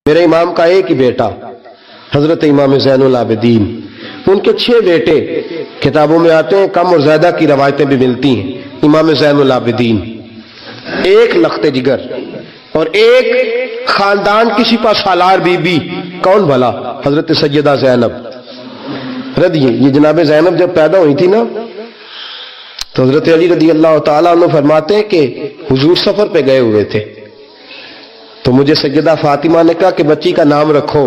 میرے امام کا ایک ہی بیٹا حضرت امام زین العابدین، ان کے 6 بیٹے کتابوں میں آتے ہیں، کم اور زیادہ کی روایتیں بھی ملتی ہیں۔ امام زین العابدین ایک لخت جگر اور ایک خاندان کی سپہ سالار بی بی، کون بھلا؟ حضرت سیدہ زینب رضی، یہ جناب زینب جب پیدا ہوئی تھی نا تو حضرت علی رضی اللہ تعالیٰ عنہ فرماتے ہیں کہ حضور سفر پہ گئے ہوئے تھے، تو مجھے سیدہ فاطمہ نے کہا کہ بچی کا نام رکھو،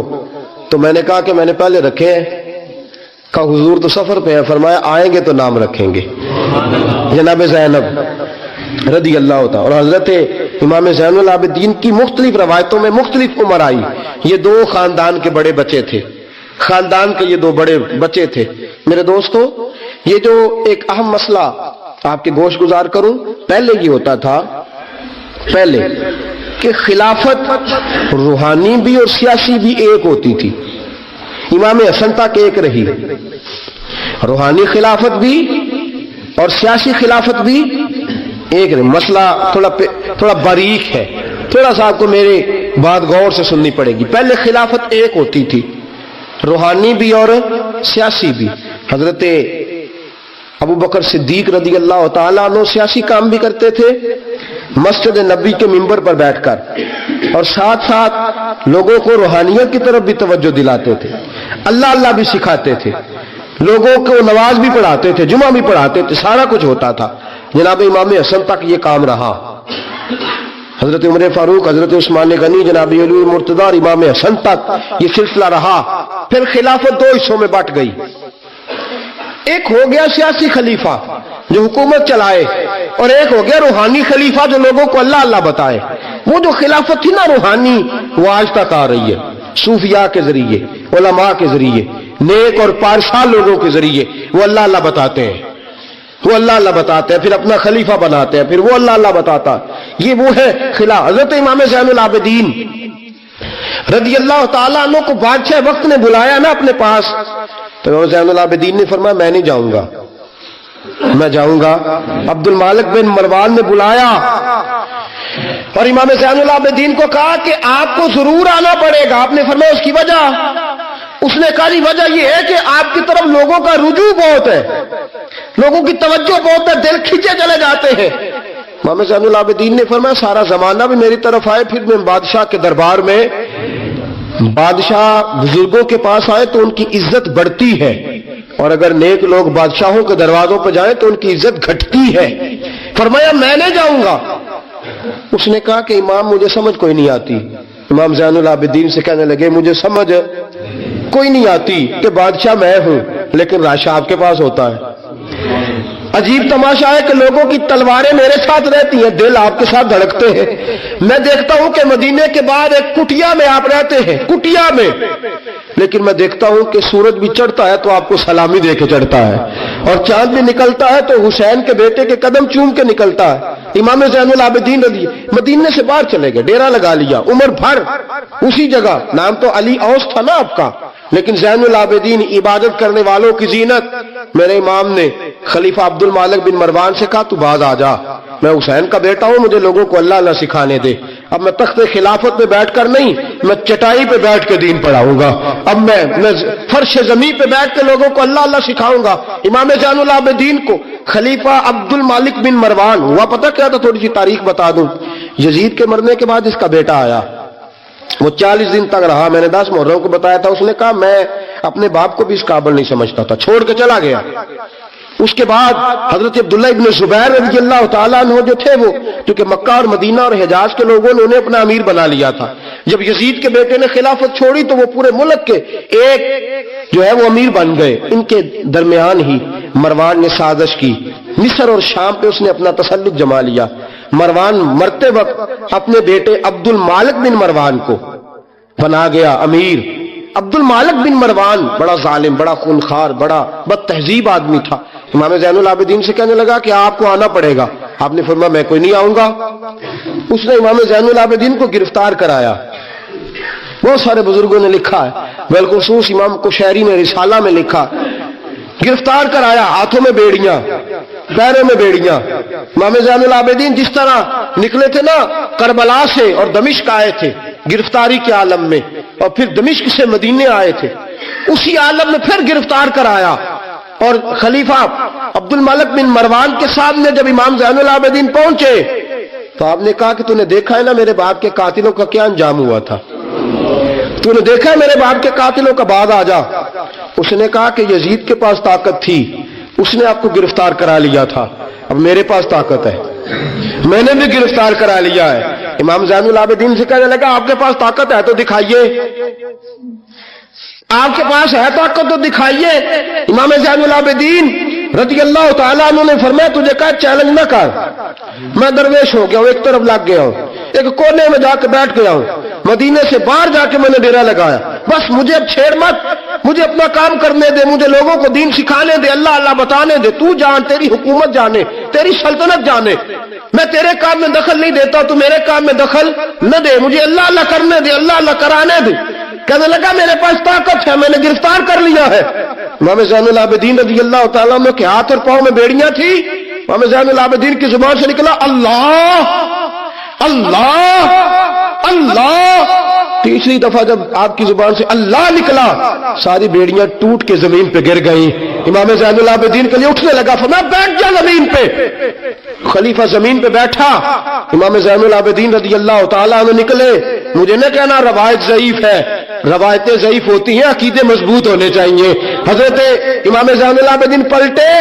تو میں نے کہا کہ میں نے پہلے رکھے ہیں، کہا حضور تو سفر پہ ہیں، فرمایا آئیں گے تو نام رکھیں گے، جناب زینب رضی اللہ تعالیٰ۔ اور حضرت امام زین العابدین کی مختلف روایتوں میں مختلف عمر آئی، یہ 2 خاندان کے بڑے بچے تھے، خاندان کے یہ 2 بڑے بچے تھے۔ میرے دوستو، یہ جو ایک اہم مسئلہ آپ کے گوش گزار کروں، پہلے یہ ہوتا تھا پہلے کہ خلافت روحانی بھی اور سیاسی بھی ایک ہوتی تھی، امام حسن تک ایک رہی، روحانی خلافت بھی اور سیاسی خلافت بھی ایک رہی۔ مسئلہ تھوڑا باریک ہے، تھوڑا سا آپ کو میرے بات غور سے سننی پڑے گی۔ پہلے خلافت ایک ہوتی تھی، روحانی بھی اور سیاسی بھی۔ حضرت ابو بکر صدیق رضی اللہ تعالیٰ عنہ سیاسی کام بھی کرتے تھے مسجد نبی کے منبر پر بیٹھ کر، اور ساتھ ساتھ لوگوں کو روحانیت کی طرف بھی توجہ دلاتے تھے، اللہ اللہ بھی سکھاتے تھے، لوگوں کو نماز بھی پڑھاتے تھے، جمعہ بھی پڑھاتے تھے، سارا کچھ ہوتا تھا۔ جناب امام حسن تک یہ کام رہا، حضرت عمر فاروق، حضرت عثمان غنی، جناب علی مرتضیٰ اور امام حسن تک یہ سلسلہ رہا۔ پھر خلافت 2 حصوں میں بٹ گئی، ایک ہو گیا سیاسی خلیفہ جو حکومت چلائے، اور ایک ہو گیا روحانی خلیفہ جو لوگوں کو اللہ اللہ بتائے۔ وہ جو خلافت تھی نا روحانی، وہ آج تک آ رہی ہے، صوفیاء کے ذریعے، علماء کے ذریعے، نیک اور پارسا لوگوں کے ذریعے وہ اللہ اللہ بتاتے ہیں، وہ اللہ اللہ بتاتے ہیں، پھر اپنا خلیفہ بناتے ہیں، پھر وہ اللہ اللہ بتاتا ہے۔ یہ وہ ہے خلاف۔ حضرت امام زین العابدین رضی اللہ تعالیٰ عنہ کو بادشاہ وقت نے بلایا نا اپنے پاس، تو امام زین العابدین نے فرمایا میں نہیں جاؤں گا، میں جاؤں گا۔ عبد المالک بن مروان نے بلایا اور امام زین العابدین کو کہا کہ آپ کو ضرور آنا پڑے گا۔ آپ نے فرمایا اس کی وجہ؟ اس نے کہا وجہ یہ ہے کہ آپ کی طرف لوگوں کا رجوع بہت ہے، لوگوں کی توجہ بہت ہے، دل کھینچے چلے جاتے ہیں۔ امام زین العابدین نے فرمایا سارا زمانہ بھی میری طرف آئے، پھر میں بادشاہ کے دربار میں، بادشاہ بزرگوں کے پاس آئے تو ان کی عزت بڑھتی ہے، اور اگر نیک لوگ بادشاہوں کے دروازوں پہ جائیں تو ان کی عزت گھٹتی ہے۔ فرمایا میں نہیں جاؤں گا۔ اس نے کہا کہ امام مجھے سمجھ کوئی نہیں آتی۔ امام زین العابدین سے کہنے لگے مجھے سمجھ کوئی نہیں آتی کہ بادشاہ میں ہوں لیکن راشا آپ کے پاس ہوتا ہے۔ عجیب تماشا ہے کہ لوگوں کی تلواریں میرے ساتھ رہتی ہیں، دل آپ کے ساتھ دھڑکتے ہیں۔ میں دیکھتا ہوں کہ مدینے کے بعد ایک کٹیا میں آپ رہتے ہیں، کٹیا میں، لیکن میں دیکھتا ہوں کہ سورج بھی چڑھتا ہے تو آپ کو سلامی دے کے چڑھتا ہے، اور چاند بھی نکلتا ہے تو حسین کے بیٹے کے قدم چوم کے نکلتا ہے۔ امام زین العابدین رضی مدینے سے باہر چلے گئے، ڈیرا لگا لیا، عمر بھر اسی جگہ، نام تو علی اوس تھا نا آپ کا، لیکن زین العابدین عبادت کرنے والوں کی زینت۔ میرے امام نے خلیفہ عبد المالک بن مروان سے کہا تو باز آ جا، میں حسین کا بیٹا ہوں، مجھے لوگوں کو اللہ اللہ سکھانے دے۔ اب میں تخت خلافت پہ بیٹھ کر نہیں، میں چٹائی پہ بیٹھ کے دین پڑھاؤں گا، اب میں فرش زمین پہ بیٹھ کے لوگوں کو اللہ اللہ سکھاؤں گا۔ امام زین العابدین کو خلیفہ عبد المالک بن مروان ہوا پتہ کیا تھا؟ تھوڑی سی تاریخ بتا دوں۔ یزید کے مرنے کے بعد اس کا بیٹا آیا، وہ 40 دن تک رہا، میں نے 10 محرم کو بتایا تھا۔ اس نے کہا میں اپنے باپ کو بھی اس قابل نہیں سمجھتا تھا، چھوڑ کے چلا گیا۔ اس کے بعد حضرت عبداللہ ابن زبیر رضی اللہ تعالیٰ عنہ جو تھے، وہ کیونکہ مکہ اور مدینہ اور حجاز کے لوگوں نے انہیں اپنا امیر بنا لیا تھا، جب یزید کے بیٹے نے خلافت چھوڑی تو وہ پورے ملک کے ایک جو ہے وہ امیر بن گئے۔ ان کے درمیان ہی مروان نے سازش کی، مصر اور شام پہ اس نے اپنا تسلط جما لیا۔ مروان مرتے وقت اپنے بیٹے عبد المالک بن مروان کو بنا گیا امیر۔ عبد المالک بن مروان بڑا ظالم، بڑا خونخوار، بڑا بد تہذیب آدمی تھا۔ امام زین العابدین سے کہنے لگا کہ آپ کو آنا پڑے گا۔ آپ نے فرمایا میں کوئی نہیں آؤں گا۔ اس نے امام زین العابدین کو گرفتار کرایا۔ بہت سارے بزرگوں نے لکھا ہے، بالخصوص امام کشیری نے رسالہ میں لکھا، گرفتار کرایا، ہاتھوں میں بیڑیاں، پیروں میں بیڑیاں۔ امام زین العابدین جس طرح نکلے تھے نا کربلا سے اور دمشق آئے تھے، गिरफ्तारी के आलम में, और फिर दमिश्क से मदीने आए थे, उसी आलम में फिर गिरफ्तार कराया। और खलीफा अब्दुल मलिक बिन मरवान के सामने जब इमाम ज़ैनुल आबिदीन पहुंचे तो आपने कहा कि तूने देखा है ना मेरे बाप के कातिलों का क्या अंजाम हुआ था, तूने देखा है मेरे बाप के कातिलों का, बाद आ जा। उसने कहा कि यजीद के पास ताकत थी, उसने आपको गिरफ्तार करा लिया था, अब मेरे पास ताकत है, मैंने भी गिरफ्तार करा लिया है। इमाम ज़ैनुल आबिदीन से कहने लगा आपके पास ताकत है तो दिखाइए, आपके पास है ताकत तो दिखाइए। इमाम ज़ैनुल आबिदीन रज़ियल्लाहु ताला अन्हु ने फरमाया तुझे कहा चैलेंज न कर, मैं दरवेश हो गया हूं, एक तरफ लग गया हूं, एक कोने में जाकर बैठ गया हूं, मदीने से बाहर जाके मैंने डेरा लगाया, बस मुझे अब छेड़ मत, मुझे अपना काम करने दे, मुझे लोगों को दीन सिखाने दे, अल्लाह अल्लाह बताने दे, तू जान, तेरी हुकूमत जाने, तेरी सल्तनत जाने, मैं तेरे काम में दखल नहीं देता, तू मेरे काम में दखल न दे, मुझे अल्लाह अल्लाह करने दे, अल्लाह अल्लाह कराने दे। कहने लगा मेरे पास ताकत है, मैंने गिरफ्तार कर लिया है। इमाम ज़ैनुल आबिदीन रज़ियल्लाहु ताला अन्हु के हाथ और पांव में बेड़ियां थी, इमाम ज़ैनुल आबिदीन की जुबान से निकला अल्लाह अल्लाह अल्लाह। तीसरी दफा जब आपकी जुबान से अल्लाह निकला सारी बेड़ियां टूट के जमीन पे गिर गई। इमाम ज़ैनुल आबिदीन के लिए उठने लगा, फरमाया बैठ जा जमीन पे। खलीफा जमीन पे बैठा, इमाम ज़ैनुल आबिदीन रज़ियल्लाहु ताला अन्हु निकले। मुझे न कहना रवायत ज़ईफ है, रवायतें ज़ईफ होती हैं, अकीदे मजबूत होने चाहिए। हजरत इमाम ज़ैनुल आबिदीन पलटे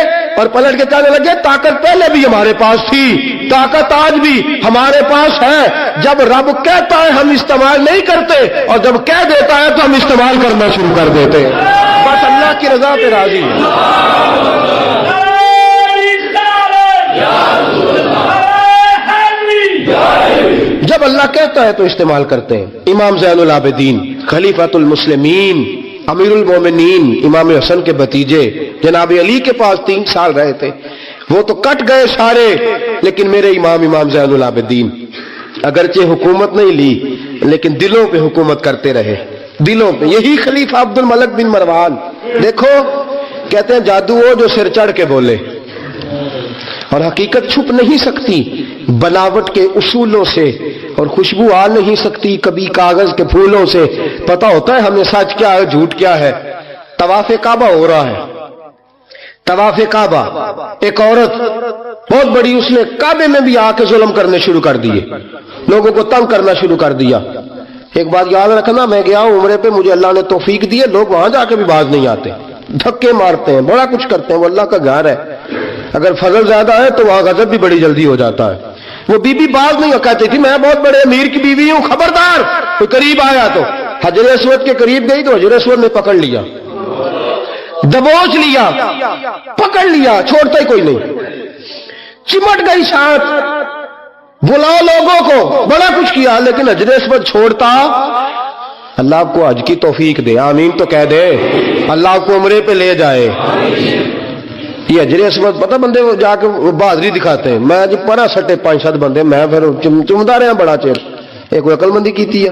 और पलट के कहने लगे ताकत पहले भी हमारे पास थी, ताकत आज भी हमारे पास है, जब रब कहता है हम इस्तेमाल नहीं करते और जब कह देता है तो हम इस्तेमाल करना शुरू कर देते हैं। बस अल्लाह की रजा पे राजी है। जब अल्लाह कहता है तो इस्तेमाल करते हैं। इमाम ज़ैनुल आबिदीन खलीफातुल मुस्लिमीन अमीरुल मोमिनीन इमाम हसन के भतीजे जनाब अली के पास 3 साल रहे थे, वो तो कट गए सारे, लेकिन मेरे इमाम ज़ैनुल आबिदीन अगरचे हुकूमत नहीं ली लेकिन दिलों पे हुकूमत करते रहे, दिलों पे। यही खलीफा अब्दुल मलिक बिन मरवान, देखो कहते हैं जादू हो जो सिर चढ़ के बोले, और हकीकत छुप नहीं सकती बनावट के उसूलों से, और खुशबू आ नहीं सकती कभी कागज के फूलों से। पता होता है हमें सच क्या है झूठ क्या है। तवाफ़े काबा हो रहा है, तवाफ़े काबा, एक औरत बहुत बड़ी, उसने काबे में भी आके जुल्म करने शुरू कर दिए, लोगों को तंग करना शुरू कर दिया। एक बात याद रखना, मैं गया हूं उम्रे पे, मुझे अल्लाह ने तौफीक दी है, लोग वहां जाके भी बाज नहीं आते, धक्के मारते हैं, बड़ा कुछ करते हैं, वो अल्लाह का घर है। अगर फजल ज्यादा है तो वहां गजब भी बड़ी जल्दी हो जाता है। वो बीबी बाज नहीं कहती थी मैं बहुत बड़े अमीर की बीवी हूं, खबरदार कोई करीब आया तो। हजर अस्वद के करीब गई तो हजर अस्वद ने पकड़ लिया, दबोच लिया, पकड़ लिया, छोड़ता ही कोई नहीं। चिमट गई साथ, बुलाओ लोगों को, बड़ा कुछ किया, लेकिन हजर अस्वद छोड़ता। अल्लाह आपको हज की तौफीक दे, आमीन तो कह दे, अल्लाह आपको उम्रे पे ले जाए। ये हजर अस्वद पता बंदे वो जाके बहादुरी दिखाते हैं, मैं जी परा सटे 5-7 बंदे, मैं फिर चुमदा रहा बड़ा चेर, एक अकलमंदी की थी,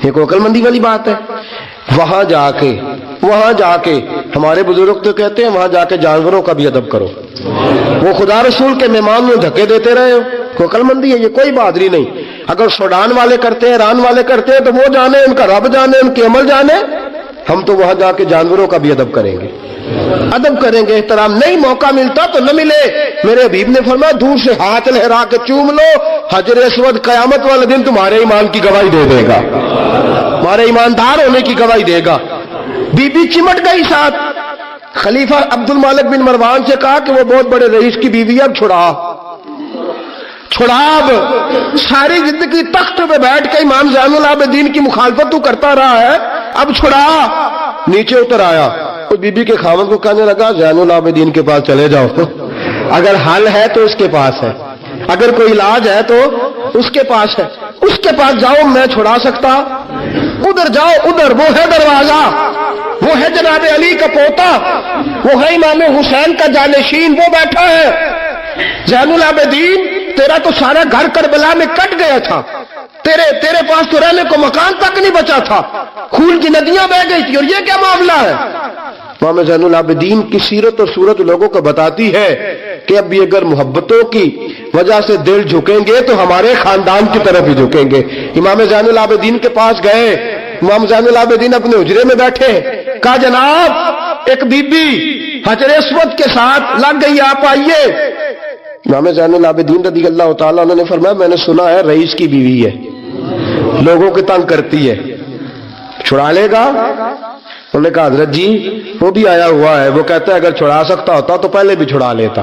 एक अकलमंदी वाली बात है। वहां जाके हमारे बुजुर्ग तो कहते हैं वहां जाके जानवरों का भी अदब करो। वो खुदा रसूल के मेहमान में धक्के देते रहे हो, कोई अकलमंदी है ये, कोई बहादुरी नहीं। अगर सूडान वाले करते हैं, ईरान वाले करते हैं तो वो जाने, उनका रब जाने, उनके अमल जाने। हम तो वहां जाके जानवरों का भी अदब करेंगे, अदब करेंगे, एहतराम। नहीं मौका मिलता तो न मिले। मेरे हबीब ने फरमाया दूर से हाथ लहरा के चूम लो, हजर अस्वद कयामत वाले दिन तुम्हारे ईमान की गवाही दे देगा, हमारे ईमानदार होने की गवाही देगा। बीबी चिमट गई साथ। खलीफा अब्दुल मलिक बिन मरवान से कहा कि वो बहुत बड़े रईस की बीवी, अब छुड़ाब सारी जिंदगी तख्त पे बैठ के इमाम ज़ैनुल आबिदीन की मुखालफत तू करता रहा है, अब छुड़ा। नीचे उतर आया, उस बीबी के खावंद को कहने लगा ज़ैनुल आबिदीन के पास चले जाओ, अगर हल है तो उसके पास है, अगर कोई इलाज है तो उसके पास है, उसके पास जाओ, मैं छुड़ा सकता। उधर जाओ, उधर वो है दरवाजा, वो है जनाब अली का पोता, वो है इमाम हुसैन का जानशीन, वो बैठा है। ज़ैनुल आबिदीन तेरा तो सारा घर करबला में कट गया था, तेरे पास तो रहने को मकान तक नहीं बचा था, खून की नदियां बह गई थी, और ये क्या मामला है? इमाम ज़ैनुल आबिदीन की सीरत और सूरत लोगों को बताती है कि अब भी अगर मोहब्बतों की वजह से दिल झुकेंगे तो हमारे खानदान की तरफ ही झुकेंगे। इमाम ज़ैनुल आबिदीन के पास गए, इमाम ज़ैनुल आबिदीन अपने हुजरे में बैठे, कहा जनाब एक बीबी हजर अस्वद के साथ लग गई, आप आइए। इमाम ज़ैनुल आबिदीन रज़ी अल्लाह तआला अन्हु ने फरमाया मैंने सुना है रईस की बीवी है, लोगों को तंग करती है, छुड़ा लेगा? उन्होंने कहा हजरत जी वो भी आया हुआ है, वो कहता है अगर छुड़ा सकता होता तो पहले भी छुड़ा लेता,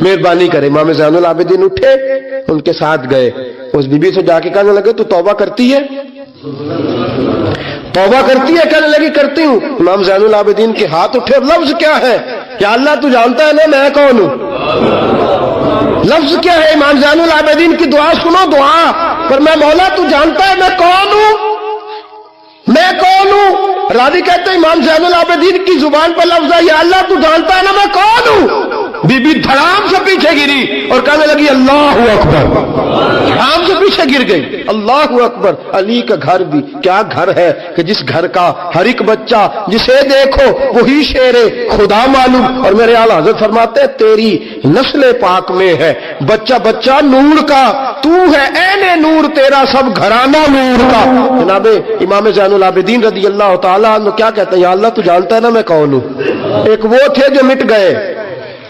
मेहरबानी करे। इमाम ज़ैनुल आबिदीन उठे, उनके साथ गए, उस बीबी से जाके कहने लगे तू तौबा करती है? तौबा करती है? कहने लगी करती हूं। इमाम ज़ैनुल आबिदीन के हाथ उठे, लफ्ज क्या है? क्या अल्लाह तू जानता है ना मैं कौन हूं? लफ्ज क्या है? इमाम ज़ैनुल आबिदीन की दुआ सुनो, दुआ पर मैं मौला तू जानता है मैं कौन हूं, मैं कौन हूं? रावी कहते हैं इमाम ज़ैनुल आबिदीन की जुबान पर लफ्ज है या अल्लाह तू जानता है ना मैं कौन हूं। बीबी धड़ाम से पीछे गिरी और कहने लगी अल्लाह अकबर, धड़ाम से पीछे गिर गई। अल्लाह अकबर। अली का घर भी क्या घर है कि जिस घर का हर एक बच्चा जिसे देखो वही शेरे खुदा मालूम। और मेरे आला हज़रत फरमाते हैं तेरी नस्ल पाक में है बच्चा बच्चा नूर का, तू है ऐने नूर, तेरा सब घराना नूर का। जनाब इमाम ज़ैनुल आबिदीन रज़ी अल्लाह तआला अन्हु क्या कहते हैं, या अल्लाह तू जानता है ना मैं कौन हूं। एक वो थे जो मिट गए,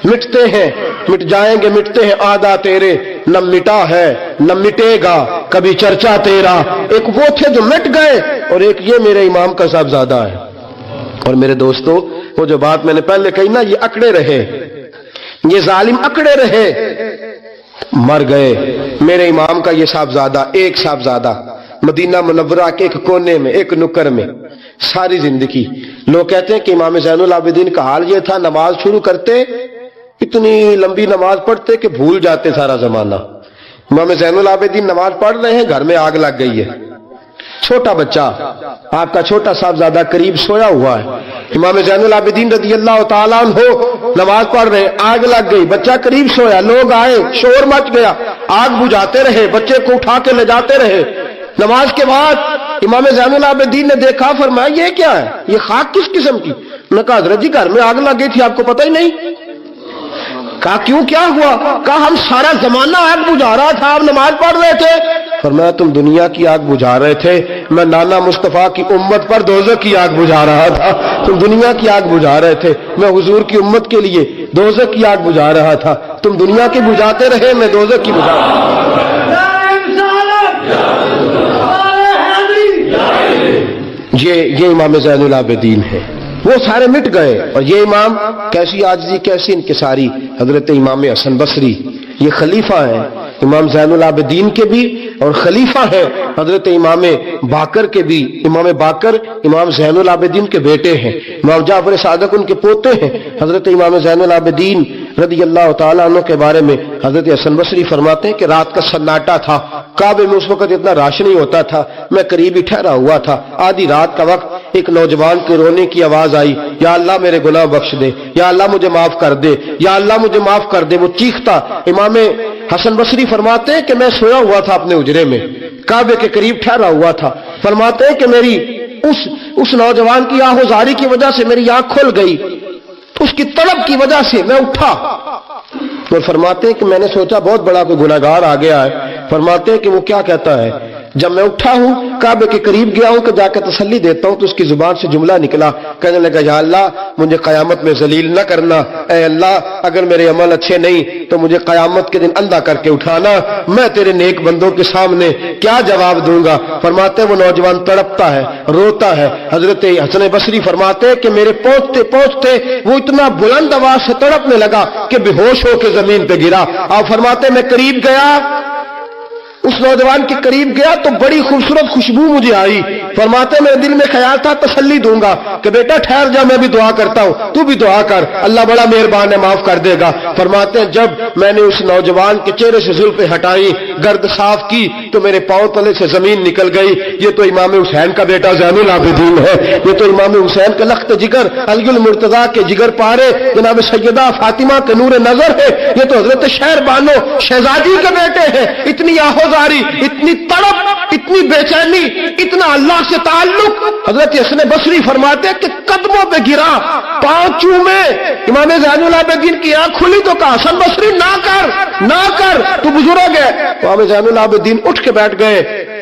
मिटते हैं, मिट जाएंगे, मिटते हैं आदा तेरे, न मिटा है न मिटेगा कभी चर्चा तेरा। एक वो थे जो मिट गए और एक ये मेरे इमाम का साहबजादा है। और मेरे दोस्तों वो जो बात मैंने पहले कही ना, ये अकड़े रहे, ये जालिम अकड़े रहे, मर गए। मेरे इमाम का ये साहबजादा, एक साहबजादा मदीना मुनव्वरा के एक कोने में, एक नुक्कर में सारी जिंदगी। लोग कहते हैं कि इमाम ज़ैनुल आबिदीन का हाल ये था, नमाज शुरू करते इतनी लंबी नमाज पढ़ते कि भूल जाते सारा जमाना। इमाम ज़ैनुल आबिदीन नमाज पढ़ रहे हैं, घर में आग लग गई है, छोटा बच्चा आपका छोटा साहबजादा करीब सोया हुआ है। इमाम ज़ैनुल आबिदीन रज़ी अल्लाह तआला अन्हु नमाज पढ़ रहे, आग लग गई, बच्चा करीब सोया, लोग आए, शोर मच गया, आग बुझाते रहे, बच्चे को उठा के ले जाते रहे। नमाज के बाद इमाम ज़ैनुल आबिदीन ने देखा, फरमाया ये क्या है, ये खाक किस किस्म की? उन्होंने कहा हज़रत जी घर में आग लग गई थी, आपको पता ही नहीं? कहा क्यों, क्या हुआ? कहा हम सारा जमाना आग बुझा रहा था, आप नमाज पढ़ रहे थे। फरमाया तुम दुनिया की आग बुझा रहे थे, मैं नाना मुस्तफा की उम्मत पर दोज़ख की आग बुझा रहा था। तुम दुनिया की आग बुझा रहे थे, मैं हुजूर की उम्मत के लिए दोज़ख की आग बुझा रहा था। तुम दुनिया की बुझाते रहे, मैं दोज़ख की बुझा रहा था। ये इमाम ज़ैनुल आबिदीन है, वो सारे मिट गए। और ये इमाम कैसी आजिज़ी, कैसी इनकिसारी। हजरत इमाम हसन बसरी ये खलीफा है इमाम ज़ैनुल आबिदीन के भी, और खलीफा है हजरत इमाम बाकर के भी। इमाम बाकर इमाम ज़ैनुल आबिदीन के बेटे हैं, इमाम जाफर सादिक उनके पोते हैं। हजरत इमाम ज़ैनुल आबिदीन रज़ी अल्लाह तआला अन्हु के बारे में हजरत हसन बसरी फरमाते हैं कि रात का सन्नाटा था, काबे में उस वक्त इतना राश नहीं होता था, मैं करीब ही ठहरा हुआ था। आधी रात का वक्त एक नौजवान के रोने की आवाज आई, या अल्लाह मेरे गुनाह बख्श दे, या अल्लाह मुझे माफ कर दे, या अल्लाह मुझे माफ कर दे। वो चीखता। इमाम हसन बसरी फरमाते हैं कि मैं सोया हुआ था अपने उजरे में, काबे के करीब ठहरा हुआ था। फरमाते हैं कि मेरी उस नौजवान की आहोजारी की वजह से मेरी आंख खुल गई, उसकी तड़प की वजह से मैं उठा। तो फरमाते हैं कि मैंने सोचा बहुत बड़ा कोई गुनाहगार आ गया है। फरमाते हैं कि वो क्या कहता है, जब मैं उठा हूं काबे के करीब गया हूं कि जाकर तसल्ली देता हूं, तो उसकी जुबान से जुमला निकला, कहने लगा या अल्लाह मुझे कयामत में जलील न करना, ऐ अल्लाह अगर मेरे अमल अच्छे नहीं तो मुझे कयामत के दिन अंधा करके उठाना, मैं तेरे नेक बंदों के सामने क्या जवाब दूंगा। फरमाते वो नौजवान तड़पता है, रोता है। हजरत हसन बसरी फरमाते कि मेरे पहुंचते पहुंचते वो इतना बुलंद आवाज से तड़पने लगा कि बेहोश होकर जमीन पे गिरा। आप फरमाते मैं करीब गया, उस नौजवान के करीब गया तो बड़ी खूबसूरत खुशबू मुझे आई। फरमाते मेरे दिल में ख्याल था तसल्ली दूंगा कि बेटा ठहर जा, मैं भी दुआ करता हूं, तू भी दुआ कर, अल्लाह बड़ा मेहरबान है, माफ कर देगा। फरमाते जब मैंने उस नौजवान के चेहरे से जुल्फे हटाई, गर्द साफ की, तो मेरे पांव तले से जमीन निकल गई। ये तो इमाम हुसैन का बेटा ज़ैनुल आबिदीन है, ये तो इमाम हुसैन का लख्त जिगर, अलीउल मुर्तजा के जिगर पारे जनाब सैयदा फातिमा के नूर नजर है। ये तो हजरत शहर बानो शहजादी के बेटे हैं। इतनी आहोजारी, इतनी तड़प, इतनी बेचैनी, इतना अल्लाह से ताल्लुक। हजरत हसन बसरी फरमाते कि कदमों पे गिरा, पांव चूमे। इमाम ज़ैनुल आबिदीन की आंख खुली तो कहा हसन बसरी ना कर, तू बुजुर्ग है। इमाम ज़ैनुल आबिदीन उठ के बैठ गए।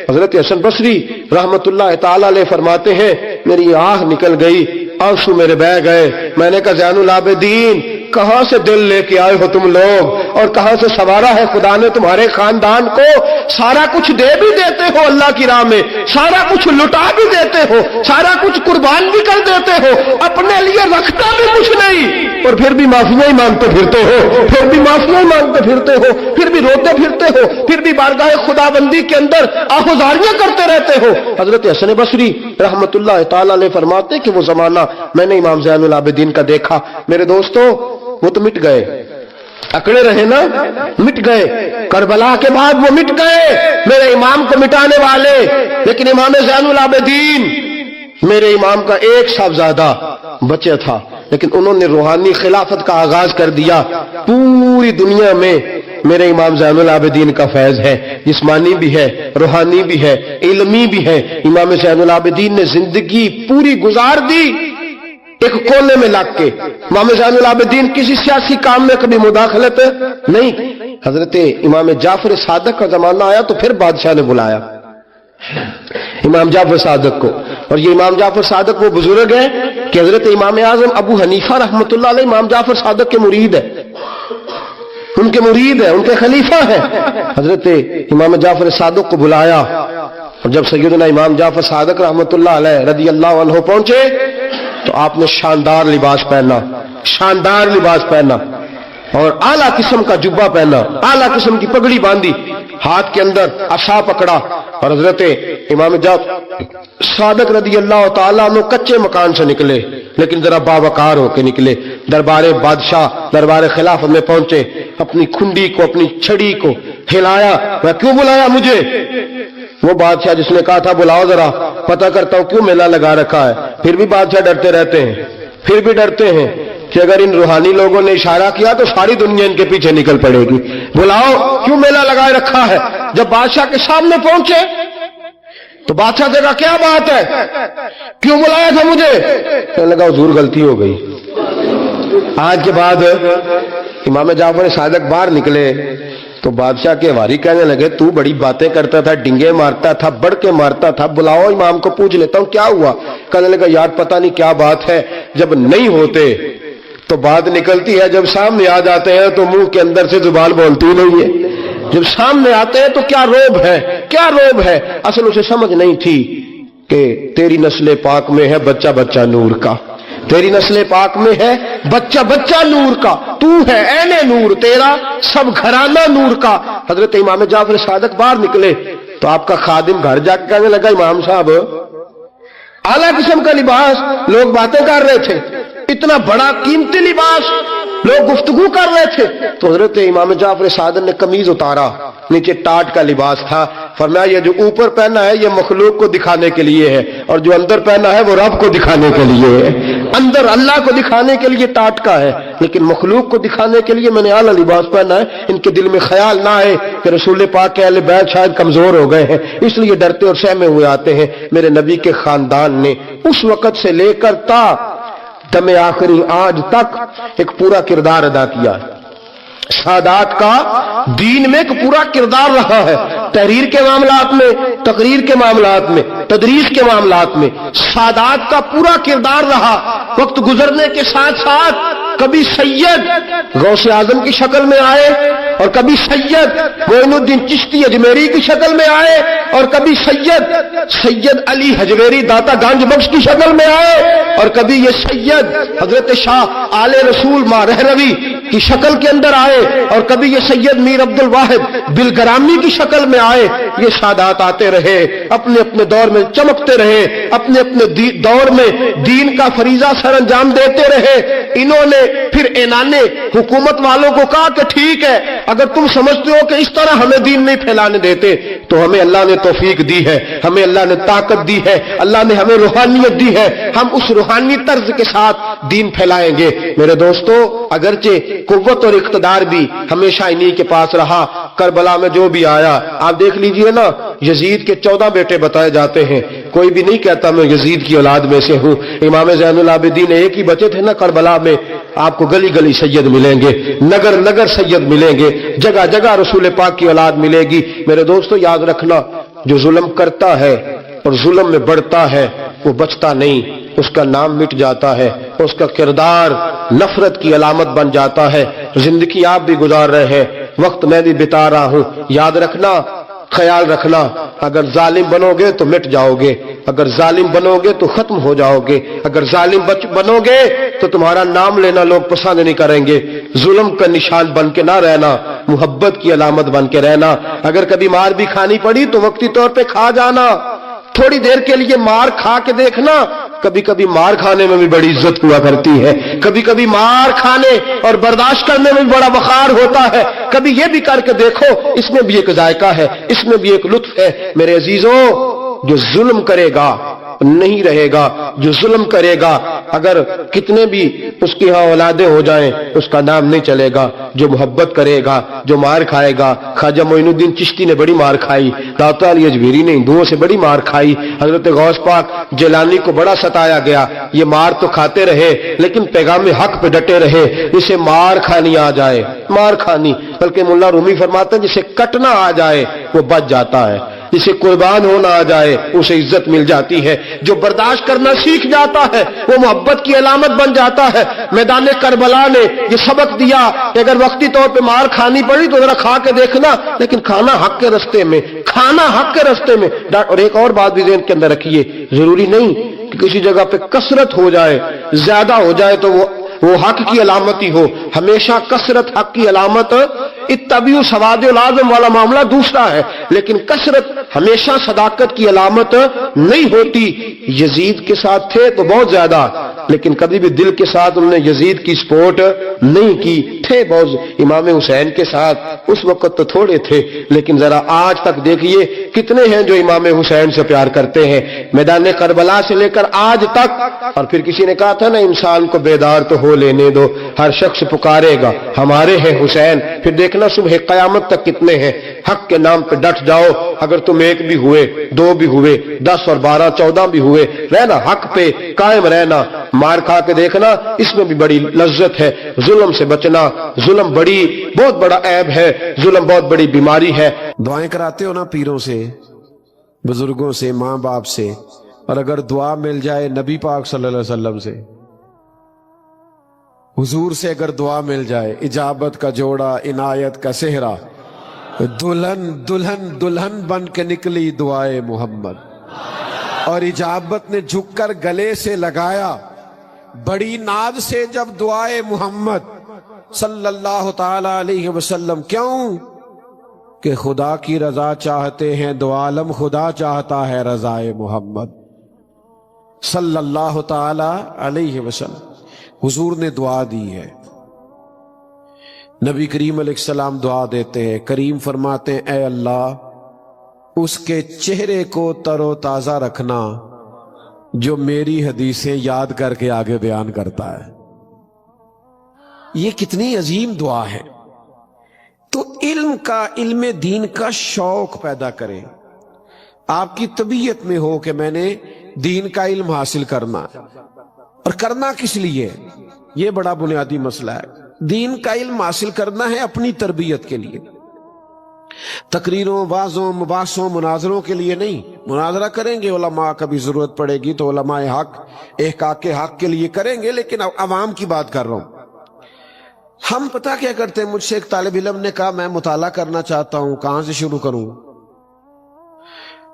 हजरत हसन बसरी रहमतुल्लाह ताला अलैह फरमाते हैं मेरी आह निकल गई, आंसू मेरे बह गए। मैंने कहा ज़ैनुल आबिदीन कहां से दिल लेके आए हो तुम लोग, और कहां से सवारा है खुदा ने तुम्हारे खानदान को। सारा कुछ दे भी देते हो अल्लाह की राह में, सारा कुछ लुटा भी देते हो, सारा कुछ कुर्बान भी कर देते हो, अपने लिए रखता भी कुछ नहीं, और फिर भी माफियां ही मांगते फिरते हो, फिर भी माफियां ही मांगते फिरते हो, फिर भी रोते फिरते हो, फिर भी बारगाह खुदाबंदी के अंदर आहुजारियां करते रहते हो। हजरत हसन बसरी रहमतुल्लाह ताला अलैह फरमाते कि वो जमाना मैंने इमाम ज़ैनुल आबिदीन का देखा। मेरे दोस्तों वो तो मिट गए, अकड़े रहे ना, मिट गए। करबला के बाद वो मिट गए, मेरे इमाम को मिटाने वाले। लेकिन इमाम ज़ैनुल आबिदीन मेरे इमाम का एक साहबजादा बचा था, लेकिन उन्होंने रूहानी खिलाफत का आगाज कर दिया। पूरी दुनिया में मेरे इमाम ज़ैनुल आबिदीन का फैज है, जिस्मानी भी है, रूहानी भी है, इल्मी भी है। इमाम ज़ैनुल आबिदीन ने जिंदगी पूरी गुजार दी एक कोने में लग के। इमाम ज़ैनुल आबिदीन किसी सियासी काम में कभी मुदाखलत नहीं। हजरत इमाम जाफर सादक का जमाना आया तो फिर बादशाह ने बुलाया इमाम जाफर सादक को, और ये इमाम जाफर सादक वो बुजुर्ग है कि हजरत इमाम आजम अबू हनीफा रहमतुल्लाह अलैह इमाम जाफर सादक के मुरीद है, उनके मुरीद है, उनके खलीफा है। हजरत इमाम जाफर सादक को बुलाया, और जब सैयदना इमाम जाफर सादक रहमतुल्लाह अलैह रज़ी अल्लाह अन्हु पहुंचे तो आपने शानदार लिबास पहना और आला किस्म का जुब्बा पहना, आला किस्म की पगड़ी बांधी, हाथ के अंदर असा पकड़ा। और हजरत इमाम जाफर सादक रज़ी अल्लाह ताला अन्हु कच्चे मकान से निकले, लेकिन जरा बावकार होके निकले। दरबारे बादशाह, दरबारे खिलाफत में पहुंचे, अपनी खुंडी को, अपनी छड़ी को हिलाया। वह क्यों बुलाया मुझे? वो बादशाह जिसने कहा था बुलाओ जरा, पता करता हूं क्यों मेला लगा रखा है। फिर भी बादशाह डरते रहते हैं, फिर भी डरते हैं कि अगर इन रूहानी लोगों ने इशारा किया तो सारी दुनिया इनके पीछे निकल पड़ेगी। बुलाओ, क्यों मेला लगाए रखा है? जब बादशाह के सामने पहुंचे तो बादशाह से कहा क्या बात है, क्यों बुलाया था मुझे? कहने लगा हुजूर गलती हो गई। आज के बाद इमाम जाफर सादक बाहर निकले तो बादशाह के वारी कहने लगे तू बड़ी बातें करता था, डिंगे मारता था, बढ़ के मारता था, बुलाओ इमाम को पूछ लेता हूं क्या हुआ। कहने लगा यार पता नहीं क्या बात है, जब नहीं होते तो बात निकलती है, जब सामने आ जाते हैं तो मुंह के अंदर से जुबान बोलती नहीं है। जब सामने आते हैं तो क्या रोब है, क्या रोब है। असल उसे समझ नहीं थी कि तेरी नस्ल पाक में है बच्चा बच्चा नूर का, तेरी नस्ल पाक में है बच्चा बच्चा नूर का, तू है ऐने नूर, तेरा सब घराना नूर का। हजरत इमाम जाफर सादक बाहर निकले तो आपका खादिम घर जाकर कहने लगा इमाम साहब आला किस्म का लिबास, लोग बातें कर रहे थे, इतना बड़ा कीमती लिबास, लोग गुफ्तगू कर रहे थे। तो हजरत इमाम जाफर सादक ने कमीज उतारा, नीचे टाट का लिबास था। फरमाया ये जो ऊपर पहना है ये मखलूक को दिखाने के लिए है, और जो अंदर पहना है वो रब को दिखाने के लिए है। अंदर अल्लाह को दिखाने के लिए टाट का है, लेकिन मखलूक को दिखाने के लिए मैंने आला लिबास पहना है। इनके दिल में ख्याल ना आए कि रसूल पाक के अहले बैत शायद कमजोर हो गए हैं, इसलिए डरते और सहमे हुए आते हैं। मेरे नबी के खानदान ने उस वक्त से लेकर ता दमे आखिरी आज तक एक पूरा किरदार अदा किया है। सादात का दीन में एक पूरा किरदार रहा है। तहरीर के मामलात में, तकरीर के मामलात में, तदरीस के मामलात में सादात का पूरा किरदार रहा। वक्त गुजरने के साथ साथ कभी सैयद गौसे आजम की शक्ल में आए, और कभी सैयद मोइनुद्दीन चिश्ती अजमेरी की शक्ल में आए, और कभी सैयद अली हजवेरी दाता गंज बख्श की शक्ल में आए, और कभी ये सैयद हजरत शाह आले रसूल मां रहरवी की शक्ल के अंदर आए, और कभी ये सैयद मीर अब्दुल वाहिद बिलगरामी की शक्ल में आए। ये सादात आते रहे, अपने अपने दौर में चमकते रहे, अपने अपने दौर में दीन का फरीजा सर अंजाम देते रहे। इन्होंने फिर एनाने हुकूमत वालों को कहा कि ठीक है, अगर तुम समझते हो कि इस तरह हमें दीन नहीं फैलाने देते तो हमें अल्लाह ने तौफीक दी है, हमें अल्लाह ने ताकत दी है, अल्लाह ने हमें रूहानियत दी है, हम उस रूहानी तर्ज के साथ दीन फैलाएंगे। मेरे दोस्तों अगरचे कुव्वत और इख्तदार भी हमेशा इन्हीं के पास रहा, کربلا میں جو بھی آیا آپ دیکھ لیجئے نا، یزید کے 14 بیٹے بتائے جاتے ہیں، کوئی بھی نہیں کہتا میں یزید کی اولاد میں سے ہوں۔ امام زین العابدین ایک ہی بچے تھے نا کربلا میں، آپ کو گلی گلی سید ملیں گے، نگر نگر سید ملیں گے، جگہ جگہ رسول پاک کی اولاد ملے گی۔ میرے دوستو یاد رکھنا، جو ظلم کرتا ہے اور ظلم میں بڑھتا ہے وہ بچتا نہیں، اس کا نام مٹ جاتا ہے، اس کا کردار نفرت کی علامت بن جاتا ہے۔ زندگی آپ بھی گزار رہے ہیں، وقت میں بھی بتا رہا ہوں، یاد رکھنا، خیال رکھنا، اگر ظالم بنو گے تو مٹ جاؤ گے، اگر ظالم بنو گے تو ختم ہو جاؤ گے، اگر ظالم بنو گے تو تمہارا نام لینا لوگ پسند نہیں کریں گے۔ ظلم کا نشان بن کے نہ رہنا، محبت کی علامت بن کے رہنا۔ اگر کبھی مار بھی کھانی پڑی تو وقتی طور پہ کھا جانا، تھوڑی دیر کے لیے مار کھا کے دیکھنا، کبھی کبھی مار کھانے میں بھی بڑی عزت ہوا کرتی ہے، کبھی کبھی مار کھانے اور برداشت کرنے میں بھی بڑا وقار ہوتا ہے۔ کبھی یہ بھی کر کے دیکھو، اس میں بھی ایک ذائقہ ہے، اس میں بھی ایک لطف ہے۔ میرے عزیزوں، جو ظلم کرے گا نہیں رہے گا، جو ظلم کرے گا اگر کتنے بھی اس کی ہاں اولادیں ہو جائیں اس کا نام نہیں چلے گا۔ جو محبت کرے گا، جو مار کھائے گا، خواجہ معین الدین چشتی نے بڑی مار کھائی، داتا علی اجمیری نے ہندوؤں سے بڑی مار کھائی، حضرت غوث پاک جیلانی کو بڑا ستایا گیا، یہ مار تو کھاتے رہے لیکن پیغام حق پہ ڈٹے رہے۔ جسے مار کھانی آ جائے، مار کھانی، بلکہ مولا رومی فرماتے ہیں جسے کٹنا آ جائے وہ بچ جاتا ہے، جسے قربان ہونا آ جائے اسے عزت مل جاتی ہے۔ جو برداشت کرنا سیکھ جاتا ہے وہ محبت کی علامت بن جاتا ہے۔ میدان کربلا نے یہ سبق دیا کہ اگر وقتی طور پہ مار کھانی پڑی تو ذرا کھا کے دیکھنا، لیکن کھانا حق کے رستے میں، کھانا حق کے رستے میں۔ اور ایک اور بات بھی ذہن کے اندر رکھیے، ضروری نہیں کہ کسی جگہ پہ کثرت ہو جائے، زیادہ ہو جائے تو وہ حق کی علامت ہی ہو۔ ہمیشہ کثرت حق کی علامت، اتبعوا سواد العظم والا معاملہ دوسرا ہے، لیکن کثرت ہمیشہ صداقت کی علامت نہیں ہوتی۔ یزید کے ساتھ تھے تو بہت زیادہ، لیکن کبھی بھی دل کے ساتھ انہوں نے یزید کی سپورٹ نہیں کی، تھے بہت امام حسین کے ساتھ، اس وقت تو تھوڑے تھے، لیکن ذرا آج تک دیکھیے کتنے ہیں جو امام حسین سے پیار کرتے ہیں، میدان کربلا سے لے کر آج تک۔ اور پھر کسی نے کہا تھا نا انسان کو بیدار تو ہو لینے دو، ہر شخص پکارے گا ہمارے ہیں حسین۔ پھر دیکھنا صبح قیامت تک کتنے ہیں۔ حق کے نام پہ ڈٹ جاؤ، اگر تم ایک بھی ہوئے، دو بھی ہوئے، 10 اور 12 14 بھی ہوئے، رہنا حق پہ قائم رہنا۔ مار کھا کے دیکھنا، اس میں بھی بڑی لذت ہے۔ ظلم سے بچنا، ظلم بہت بڑا عیب ہے، ظلم بہت بڑی بیماری ہے۔ دعائیں کراتے ہو نا پیروں سے، بزرگوں سے، ماں باپ سے، اور اگر دعا مل جائے نبی پاک صلی اللہ علیہ وسلم سے، حضور سے اگر دعا مل جائے، اجابت کا جوڑا، عنایت کا صحرا، دلہن دلہن دلہن بن کے نکلی دعائے محمد، اور اجابت نے جھک کر گلے سے لگایا بڑی ناز سے جب دعائے محمد صلی اللہ تعالی علیہ وسلم۔ کیوں کہ خدا کی رضا چاہتے ہیں، دو عالم خدا چاہتا ہے رضائے محمد صلی اللہ تعالی علیہ وسلم۔ حضور نے دعا دی ہے، نبی کریم علیہ السلام دعا دیتے ہیں، کریم فرماتے ہیں اے اللہ اس کے چہرے کو تر و تازہ رکھنا جو میری حدیثیں یاد کر کے آگے بیان کرتا ہے۔ یہ کتنی عظیم دعا ہے۔ تو علم دین کا شوق پیدا کریں، آپ کی طبیعت میں ہو کہ میں نے دین کا علم حاصل کرنا، اور کرنا کس لیے، یہ بڑا بنیادی مسئلہ ہے۔ دین کا علم حاصل کرنا ہے اپنی تربیت کے لیے، تقریروں، وعظوں، مباحثوں، مناظروں کے لیے نہیں۔ مناظرہ کریں گے، علماء کبھی ضرورت پڑے گی تو علماء حق احقاق حق کے لیے کریں گے، لیکن عوام کی بات کر رہا ہوں۔ ہم پتہ کیا کرتے ہیں، مجھ سے ایک طالب علم نے کہا میں مطالعہ کرنا چاہتا ہوں، کہاں سے شروع کروں؟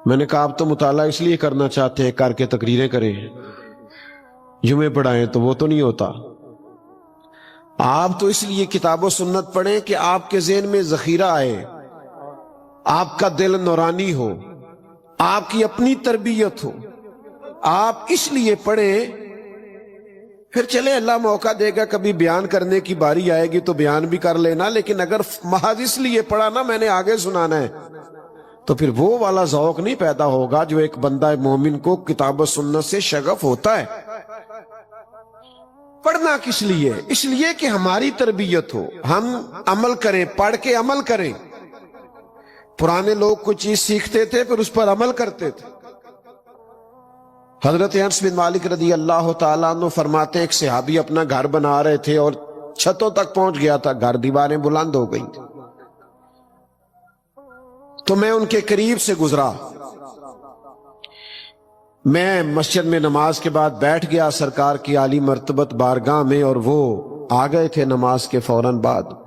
میں نے کہا آپ تو مطالعہ اس لیے کرنا چاہتے ہیں کر کے تقریریں کریں، جمعے پڑھائیں، تو وہ تو نہیں ہوتا۔ آپ تو اس لیے کتاب و سنت پڑھیں کہ آپ کے ذہن میں ذخیرہ آئے، آپ کا دل نورانی ہو، آپ کی اپنی تربیت ہو۔ آپ اس لیے پڑھیں، پھر چلے اللہ موقع دے گا، کبھی بیان کرنے کی باری آئے گی تو بیان بھی کر لینا، لیکن اگر محض اس لیے پڑھا نا میں نے آگے سنانا ہے، تو پھر وہ والا ذوق نہیں پیدا ہوگا جو ایک بندہ مومن کو کتاب و سنت سے شغف ہوتا ہے۔ پڑھنا کس لیے؟ اس لیے کہ ہماری تربیت ہو، ہم عمل کریں، پڑھ کے عمل کریں۔ पुराने लोग कोई चीज सीखते थे फिर उस पर अमल करते थे। हजरत अनस बिन मालिक रदी अल्लाह ताला अन्हु फरमाते हैं, एक सहाबी अपना घर बना रहे थे और छतों तक पहुंच गया था, घर दीवारें बुलंद हो गई थी। तो मैं उनके करीब से गुजरा, मैं मस्जिद में नमाज के बाद बैठ गया सरकार की आली मर्तबत बारगाह में, और वो आ गए थे नमाज के फौरन बाद।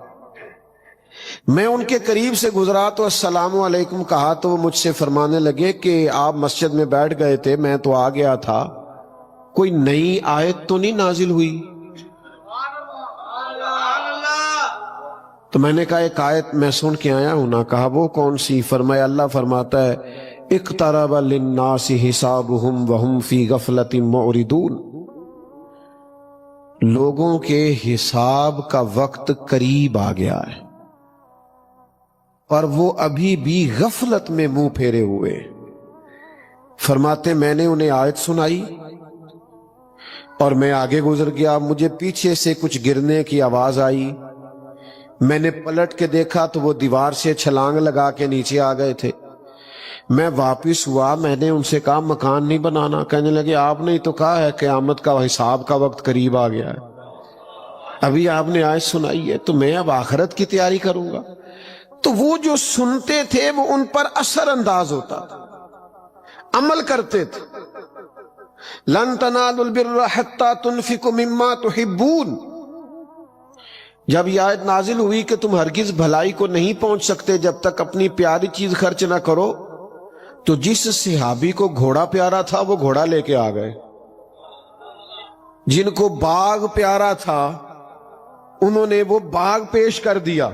मैं उनके करीब से गुजरा तो अस्सलामु अलैकुम कहा तो वो मुझसे फरमाने लगे कि आप मस्जिद में बैठ गए थे, मैं तो आ गया था, कोई नई आयत तो नहीं नाजिल हुई? तो मैंने कहा एक आयत मैं सुन के आया हूं ना। कहा वो कौन सी? फरमाया अल्लाह फरमाता है इक़्तरब लिन्नासि हिसाबुहुम वहुम फी गफलतिन मुरिदून, लोगों के हिसाब का वक्त करीब आ गया है और वो अभी भी गफलत में मुंह फेरे हुए। फरमाते मैंने उन्हें आयत सुनाई और मैं आगे गुजर गया। मुझे पीछे से कुछ गिरने की आवाज आई, मैंने पलट के देखा तो वो दीवार से छलांग लगा के नीचे आ गए थे। मैं वापिस हुआ, मैंने उनसे कहा मकान नहीं बनाना। कहने लगे आपने ही तो कहा है क़यामत का हिसाब का वक्त करीब आ गया है, अभी आपने आयत सुनाई है तो मैं अब आखिरत की तैयारी करूंगा। तो वो जो सुनते थे वो उन पर असर अंदाज होता था, अमल करते थे। लन तनालुल बिर्रा हत्ता तुनफिकु मिम्मा तुहिब्बून, जब यह आयत नाजिल हुई कि तुम हरगिज भलाई को नहीं पहुंच सकते जब तक अपनी प्यारी चीज खर्च ना करो, तो जिस सहाबी को घोड़ा प्यारा था वो घोड़ा लेके आ गए, जिनको बाग प्यारा था उन्होंने वो बाग पेश कर दिया,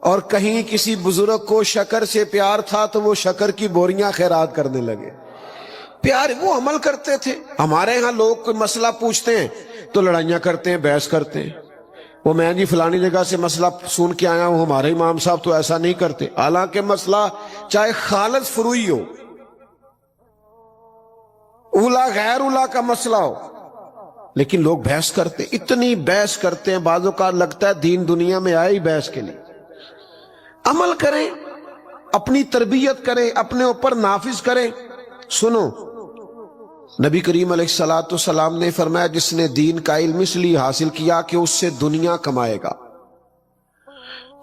और कहीं किसी बुजुर्ग को शक्कर से प्यार था तो वो शक्कर की बोरियां खैरात करने लगे। प्यार वो अमल करते थे। हमारे यहां लोग कोई मसला पूछते हैं तो लड़ाइयां करते हैं, बहस करते हैं। वो मैं जी फलानी जगह से मसला सुन के आया हूं, हमारे इमाम साहब तो ऐसा नहीं करते। हालांकि मसला चाहे खालिस फुरूई हो, उला गैर उला का मसला हो, लेकिन लोग बहस करते, इतनी बहस करते हैं बाजों का लगता है दीन दुनिया में आए ही बहस के लिए। अमल करें, अपनी तरबियत करें, अपने ऊपर नाफिज करें। सुनो, नबी करीम अलैहिस्सलाम ने फरमाया जिसने दीन का इल्म इसलिए हासिल किया कि उससे दुनिया कमाएगा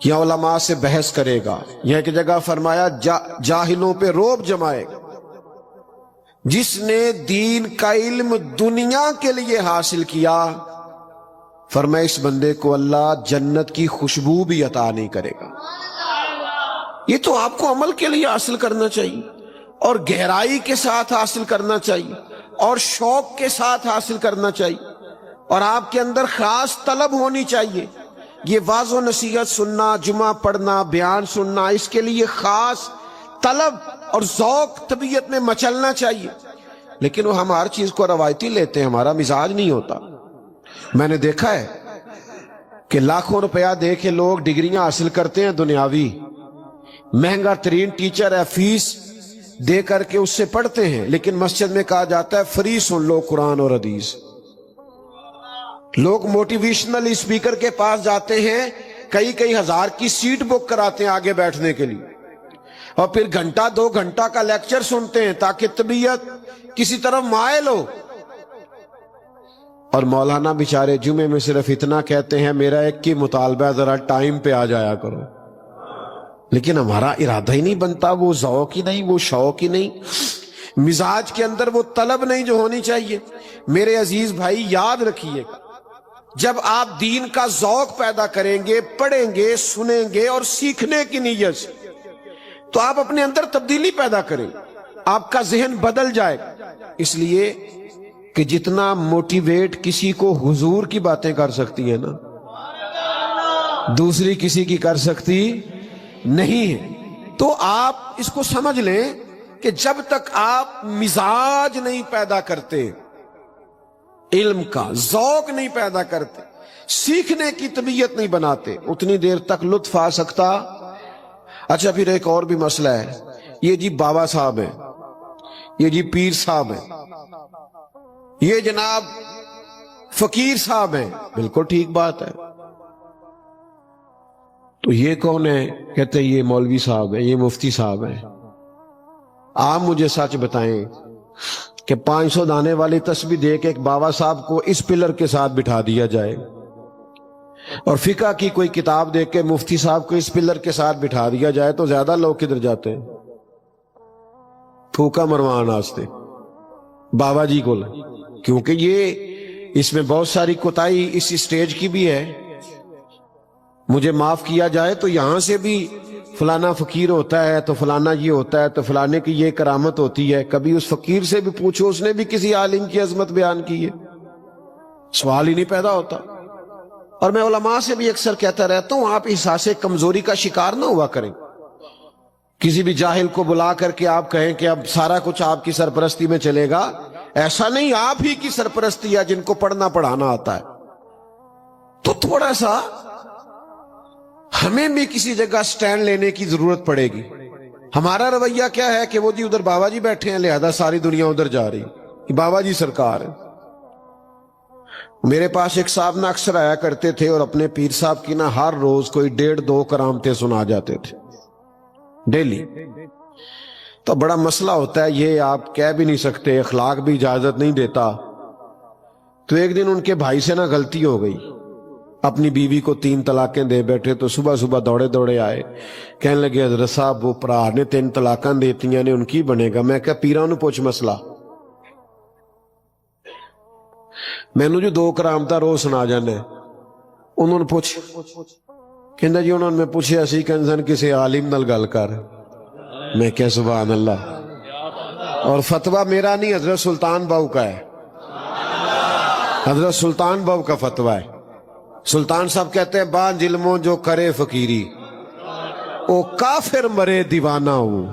या उलमा से बहस करेगा, यह एक जगह फरमाया जाहिलों पे रोब जमाएगा। जिसने दीन का इल्म दुनिया के लिए हासिल किया, फरमाया इस बंदे को अल्लाह जन्नत की खुशबू भी अता नहीं करेगा। ये तो आपको अमल के लिए हासिल करना चाहिए, और गहराई के साथ हासिल करना चाहिए, और शौक के साथ हासिल करना चाहिए, और आपके अंदर खास तलब होनी चाहिए। ये वाज़ो नसीहत सुनना, जुमा पढ़ना, बयान सुनना, इसके लिए खास तलब और ज़ौक तबीयत में मचलना चाहिए। लेकिन वो हम हर चीज को रवायती लेते हैं, हमारा मिजाज नहीं होता। मैंने देखा है कि लाखों रुपया दे के लोग डिग्रियां हासिल करते हैं दुनियावी, महंगा तरीन टीचर है, फीस दे करके उससे पढ़ते हैं, लेकिन मस्जिद में कहा जाता है फ्री सुन लो कुरान और हदीस। लोग मोटिवेशनल स्पीकर के पास जाते हैं, कई कई हजार की सीट बुक कराते हैं आगे बैठने के लिए, और फिर घंटा 2 घंटा का लेक्चर सुनते हैं ताकि तबीयत किसी तरफ मायल हो। और मौलाना बेचारे जुमे में सिर्फ इतना कहते हैं, मेरा एक की मुतालबा जरा टाइम पे आ जाया करो, लेकिन हमारा इरादा ही नहीं बनता, वो ज़ौक ही नहीं, वो शौक ही नहीं, मिजाज के अंदर वो तलब नहीं जो होनी चाहिए। मेरे अजीज भाई याद रखिएगा, जब आप दीन का ज़ौक पैदा करेंगे, पढ़ेंगे, सुनेंगे और सीखने की नीयत से, तो आप अपने अंदर तब्दीली पैदा करेंगे, आपका जहन बदल जाएगा। इसलिए कि जितना मोटिवेट किसी को हुजूर की बातें कर सकती है ना, दूसरी किसी की कर सकती नहीं है। तो आप इसको समझ लें कि जब तक आप मिजाज नहीं पैदा करते, इल्म का ज़ौक नहीं पैदा करते, सीखने की तबीयत नहीं बनाते, उतनी देर तक लुत्फ आ सकता। अच्छा, फिर एक और भी मसला है, ये जी बाबा साहब हैं, ये जी पीर साहब हैं, ये जनाब फकीर साहब हैं, बिल्कुल ठीक बात है, تو یہ کون ہے؟ کہتے ہیں یہ مولوی صاحب ہے، یہ مفتی صاحب ہے۔ آپ مجھے سچ بتائیں کہ 500 دانے والی تسبیح دے کے ایک بابا صاحب کو اس پلر کے ساتھ بٹھا دیا جائے، اور فقہ کی کوئی کتاب دے کے مفتی صاحب کو اس پلر کے ساتھ بٹھا دیا جائے، تو زیادہ لوگ کدھر جاتے ہیں؟ پھوکا مروان واسطے بابا جی کو، کیونکہ یہ اس میں بہت ساری کوتاہی اس اسٹیج کی بھی ہے۔ مجھے معاف کیا جائے تو یہاں سے بھی فلانا فقیر ہوتا ہے تو فلانا یہ ہوتا ہے تو فلانے کی یہ کرامت ہوتی ہے۔ کبھی اس فقیر سے بھی پوچھو، اس نے بھی کسی عالم کی عظمت بیان کی ہے؟ سوال ہی نہیں پیدا ہوتا۔ اور میں علماء سے بھی اکثر کہتا رہتا ہوں، آپ احساس کمزوری کا شکار نہ ہوا کریں۔ کسی بھی جاہل کو بلا کر کے آپ کہیں کہ اب سارا کچھ آپ کی سرپرستی میں چلے گا، ایسا نہیں، آپ ہی کی سرپرستی ہے جن کو پڑھنا پڑھانا آتا ہے۔ تو تھوڑا سا ہمیں بھی کسی جگہ سٹینڈ لینے کی ضرورت پڑے گی۔ ہمارا رویہ کیا ہے کہ وہ جی ادھر بابا جی بیٹھے ہیں لہذا ساری دنیا ادھر جا رہی، یہ بابا جی سرکار ہے۔ میرے پاس ایک صاحب نہ اکثر آیا کرتے تھے اور اپنے پیر صاحب کی نہ ہر روز کوئی 1.5-2 کرامتیں سنا جاتے تھے ڈیلی۔ تو بڑا مسئلہ ہوتا ہے، یہ آپ کہہ بھی نہیں سکتے، اخلاق بھی اجازت نہیں دیتا۔ تو ایک دن ان کے بھائی سے نہ غلطی ہو گئی، اپنی بیوی کو 3 طلاقیں دے بیٹھے، تو صبح صبح دوڑے دوڑے آئے، کہنے لگے حضرت صاحب وہ پرا نے 3 طلاقیں دیتی ہیں، ان کی بنے گا؟ میں کہا پیراں نوں پوچھ مسئلہ، مینوں جو 2 کرامتاں روز سنا جانا ہے انہوں نے پوچھ۔ کہندا جی انہوں نے میں پوچھیا سی کہ کسی عالم نال گل کر۔ میں کہا سبحان اللہ، اور فتویٰ میرا نہیں، حضرت سلطان باؤ کا ہے، حضرت سلطان باؤ کا فتویٰ ہے۔ سلطان صاحب کہتے ہیں بان ظلموں جو کرے فقیری او کافر مرے دیوانہ ہوں،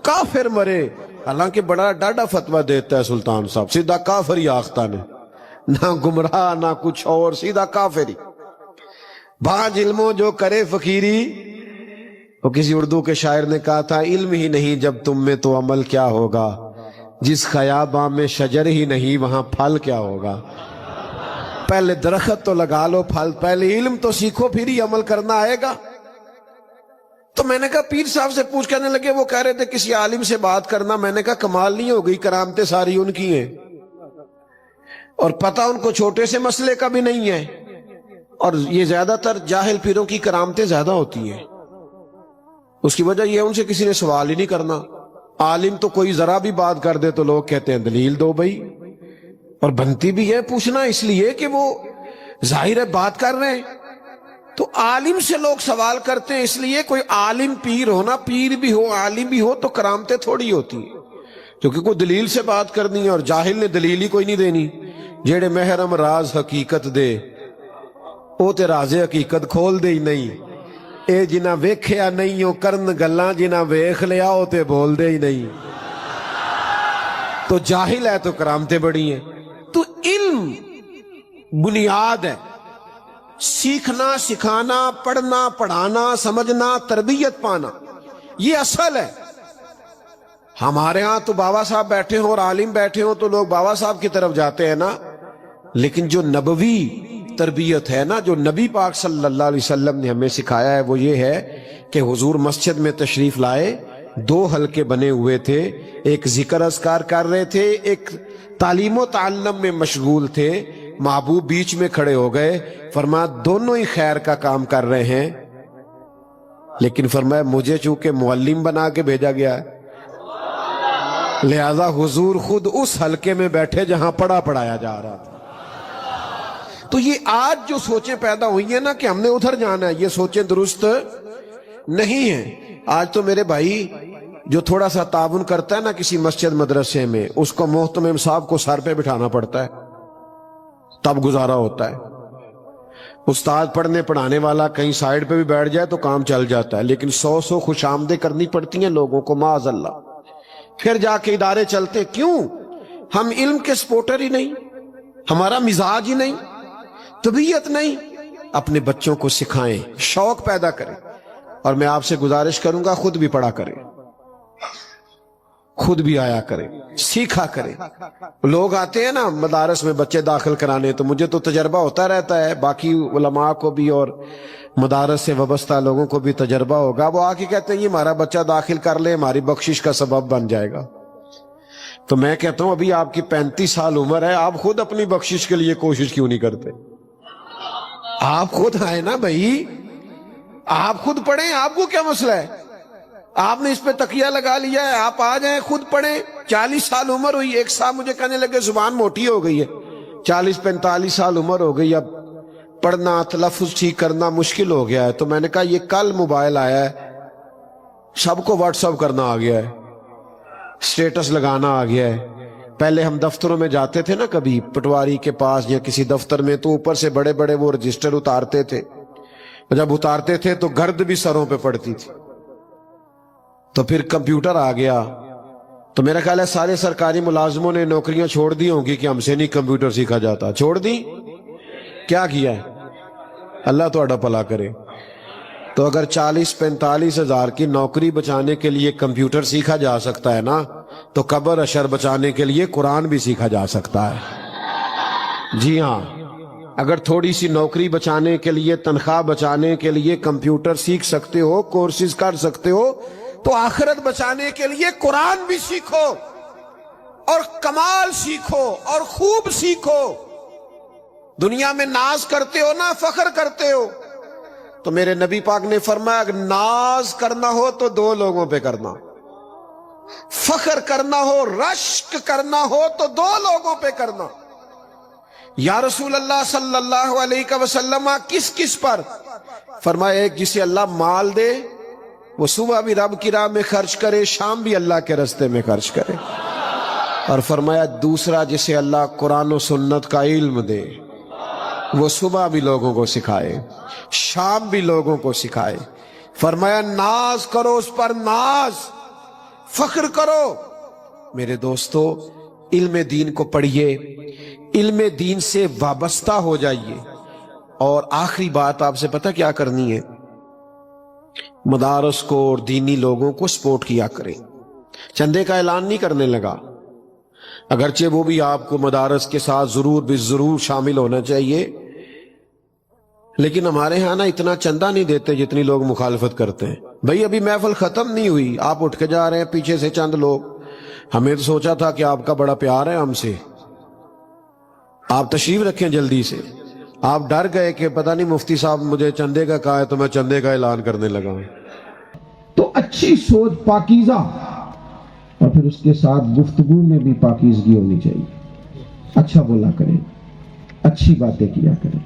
کافر مرے۔ حالانکہ بڑا ڈاڈا فتویٰ دیتا ہے سلطان صاحب، سیدھا کافر ہی آختہ نے، نہ گمراہ نہ کچھ اور، سیدھا کافر ہی۔ بان ظلموں جو کرے فقیری، وہ کسی اردو کے شاعر نے کہا تھا علم ہی نہیں جب تم میں تو عمل کیا ہوگا، جس خیاباں میں شجر ہی نہیں وہاں پھل کیا ہوگا۔ پہلے درخت تو لگا لو، پھل پہلے علم تو سیکھو پھر ہی عمل کرنا آئے گا۔ تو میں نے کہا پیر صاحب سے پوچھ، کہنے لگے وہ کہہ رہے تھے کسی عالم سے بات کرنا۔ میں نے کہا کمال نہیں ہو گئی، کرامتیں ساری ان کی ہیں، اور پتہ ان کو چھوٹے سے مسئلے کا بھی نہیں ہے، اور یہ زیادہ تر جاہل پیروں کی کرامتیں زیادہ ہوتی ہیں۔ اس کی وجہ یہ ہے ان سے کسی نے سوال ہی نہیں کرنا۔ عالم تو کوئی ذرا بھی بات کر دے تو لوگ کہتے ہیں دلیل دو بھائی، اور بنتی بھی ہے پوچھنا، اس لیے کہ وہ ظاہر ہے بات کر رہے ہیں۔ تو عالم سے لوگ سوال کرتے ہیں اس لیے، کوئی عالم پیر ہونا، پیر بھی ہو عالم بھی ہو تو کرامتیں تھوڑی ہوتی ہیں، کیونکہ کوئی دلیل سے بات کرنی ہے، اور جاہل نے دلیل ہی کوئی نہیں دینی۔ جیڑے محرم راز حقیقت دے او تے راز حقیقت کھول دے ہی نہیں، اے جنہ ویکھیا نہیں او کرن گلاں، جنہ ویکھ لیا او تے بول دے ہی نہیں۔ تو جاہل ہے تو کرامتیں بڑی ہیں۔ تو علم بنیاد ہے، سیکھنا سکھانا، پڑھنا پڑھانا، سمجھنا، تربیت پانا، یہ اصل ہے۔ ہمارے ہاں تو بابا صاحب بیٹھے ہوں اور عالم بیٹھے ہوں تو لوگ بابا صاحب کی طرف جاتے ہیں نا، لیکن جو نبوی تربیت ہے نا، جو نبی پاک صلی اللہ علیہ وسلم نے ہمیں سکھایا ہے، وہ یہ ہے کہ حضور مسجد میں تشریف لائے، 2 حلقے بنے ہوئے تھے، ایک ذکر اذکار کر رہے تھے، ایک تعلیم و تعلم میں مشغول تھے۔ محبوب بیچ میں کھڑے ہو گئے، فرمایا دونوں ہی خیر کا کام کر رہے ہیں، لیکن فرمایا مجھے چونکہ معلم بنا کے بھیجا گیا ہے، لہذا حضور خود اس حلقے میں بیٹھے جہاں پڑھایا جا رہا تھا۔ تو یہ آج جو سوچیں پیدا ہوئی ہیں نا کہ ہم نے ادھر جانا ہے، یہ سوچیں درست نہیں ہیں۔ آج تو میرے بھائی جو تھوڑا سا تعاون کرتا ہے نا کسی مسجد مدرسے میں، اس کو محتمم صاحب کو سر پہ بٹھانا پڑتا ہے، تب گزارا ہوتا ہے۔ استاد پڑھنے پڑھانے والا کہیں سائیڈ پہ بھی بیٹھ جائے تو کام چل جاتا ہے، لیکن 100 خوش آمدیں کرنی پڑتی ہیں لوگوں کو، معاذ اللہ، پھر جا کے ادارے چلتے۔ کیوں؟ ہم علم کے سپورٹر ہی نہیں، ہمارا مزاج ہی نہیں، طبیعت نہیں۔ اپنے بچوں کو سکھائیں، شوق پیدا کریں، اور میں آپ سے گزارش کروں گا خود بھی پڑھا کریں، خود بھی آیا کریں، سیکھا کریں۔ لوگ آتے ہیں نا مدارس میں بچے داخل کرانے، تو مجھے تو تجربہ ہوتا رہتا ہے، باقی علماء کو بھی اور मदारस से वबस्ता लोगों को भी तजर्बा होगा, वो आके कहते हैं ये हमारा बच्चा दाखिल कर ले, हमारी बख्शिश का सबब बन जाएगा। तो मैं कहता हूं अभी आपकी 35 साल उम्र है, आप खुद अपनी बख्शिश के लिए कोशिश क्यों नहीं करते? आप खुद आए ना भाई, आप खुद पढ़ें, आपको क्या मसला है? आपने इस पे तकिया लगा लिया है, आप आ जाएं खुद पढ़ें। 40 साल उम्र हुई, एक साहब मुझे कहने लगे जुबान मोटी हो गई है, 40-45 साल उम्र हो गई, अब पढ़ना तलफ्फुज ठीक करना मुश्किल हो गया है। तो मैंने कहा ये कल मोबाइल आया है, सबको व्हाट्सअप करना आ गया है, स्टेटस लगाना आ गया है। पहले हम दफ्तरों में जाते थे ना, कभी पटवारी के पास या किसी दफ्तर में, तो ऊपर से बड़े बड़े वो रजिस्टर उतारते थे, जब उतारते थे तो गर्द भी सरों पे पड़ती थी। तो फिर कंप्यूटर आ गया, तो मेरा ख्याल है सारे सरकारी मुलाजमों ने नौकरियां छोड़ दी होंगी कि हमसे नहीं कंप्यूटर सीखा जाता। छोड़ दी? क्या किया है? अल्लाह तो भला करे। तो अगर 40-45 हजार की नौकरी बचाने के लिए कंप्यूटर सीखा जा सकता है ना, तो कब्र अशर बचाने के लिए कुरान भी सीखा जा सकता है। जी हाँ, अगर थोड़ी सी नौकरी बचाने के लिए, तनख्वाह बचाने के लिए कंप्यूटर सीख सकते हो, कोर्सेज कर सकते हो, तो आखिरत बचाने के लिए कुरान भी सीखो और कमाल सीखो और खूब सीखो। दुनिया में नाज करते हो ना, फख्र करते हो, तो मेरे नबी पाक ने फरमाया अगर नाज करना हो तो 2 लोगों पे करना, फख्र करना हो, रश्क करना हो तो 2 लोगों पे करना। या रसूल अल्लाह सल्लल्लाहु अलैहि वसल्लम, किस किस पर? फरमाया एक जिसे अल्लाह माल दे, वो सुबह भी रब की राह में खर्च करे, शाम भी अल्लाह के रास्ते में खर्च करे। और फरमाया दूसरा जिसे अल्लाह कुरान और सुन्नत का इल्म दे, वो सुबह भी लोगों को सिखाए, शाम भी लोगों को सिखाए। फरमाया नाज करो उस पर, नाज, फख्र करो। मेरे दोस्तों, इल्म दीन को पढ़िए, इल्म दीन से वाबस्ता हो जाइए। और आखिरी बात आपसे पता क्या करनी है? मदारस को और दीनी लोगों को सपोर्ट किया करें। चंदे का ऐलान नहीं करने लगा, अगरचे वो भी आपको मदारस के साथ जरूर शामिल होना चाहिए, लेकिन हमारे यहाँ ना इतना चंदा नहीं देते जितनी लोग मुखालफत करते हैं। भाई अभी महफिल खत्म नहीं हुई, आप उठ के जा रहे हैं, पीछे से चंद लोग। हमें तो सोचा था कि आपका बड़ा प्यार है हमसे, आप तशरीफ रखें जल्दी से। आप डर गए कि पता नहीं मुफ्ती साहब मुझे चंदे का कहा है तो मैं चंदे का ऐलान करने लगा हूं। तो अच्छी सोच, पाकीज़ा, और फिर उसके साथ गुफ्तगू में भी पाकीज़गी होनी चाहिए। अच्छा बोला करें, अच्छी बातें किया करें,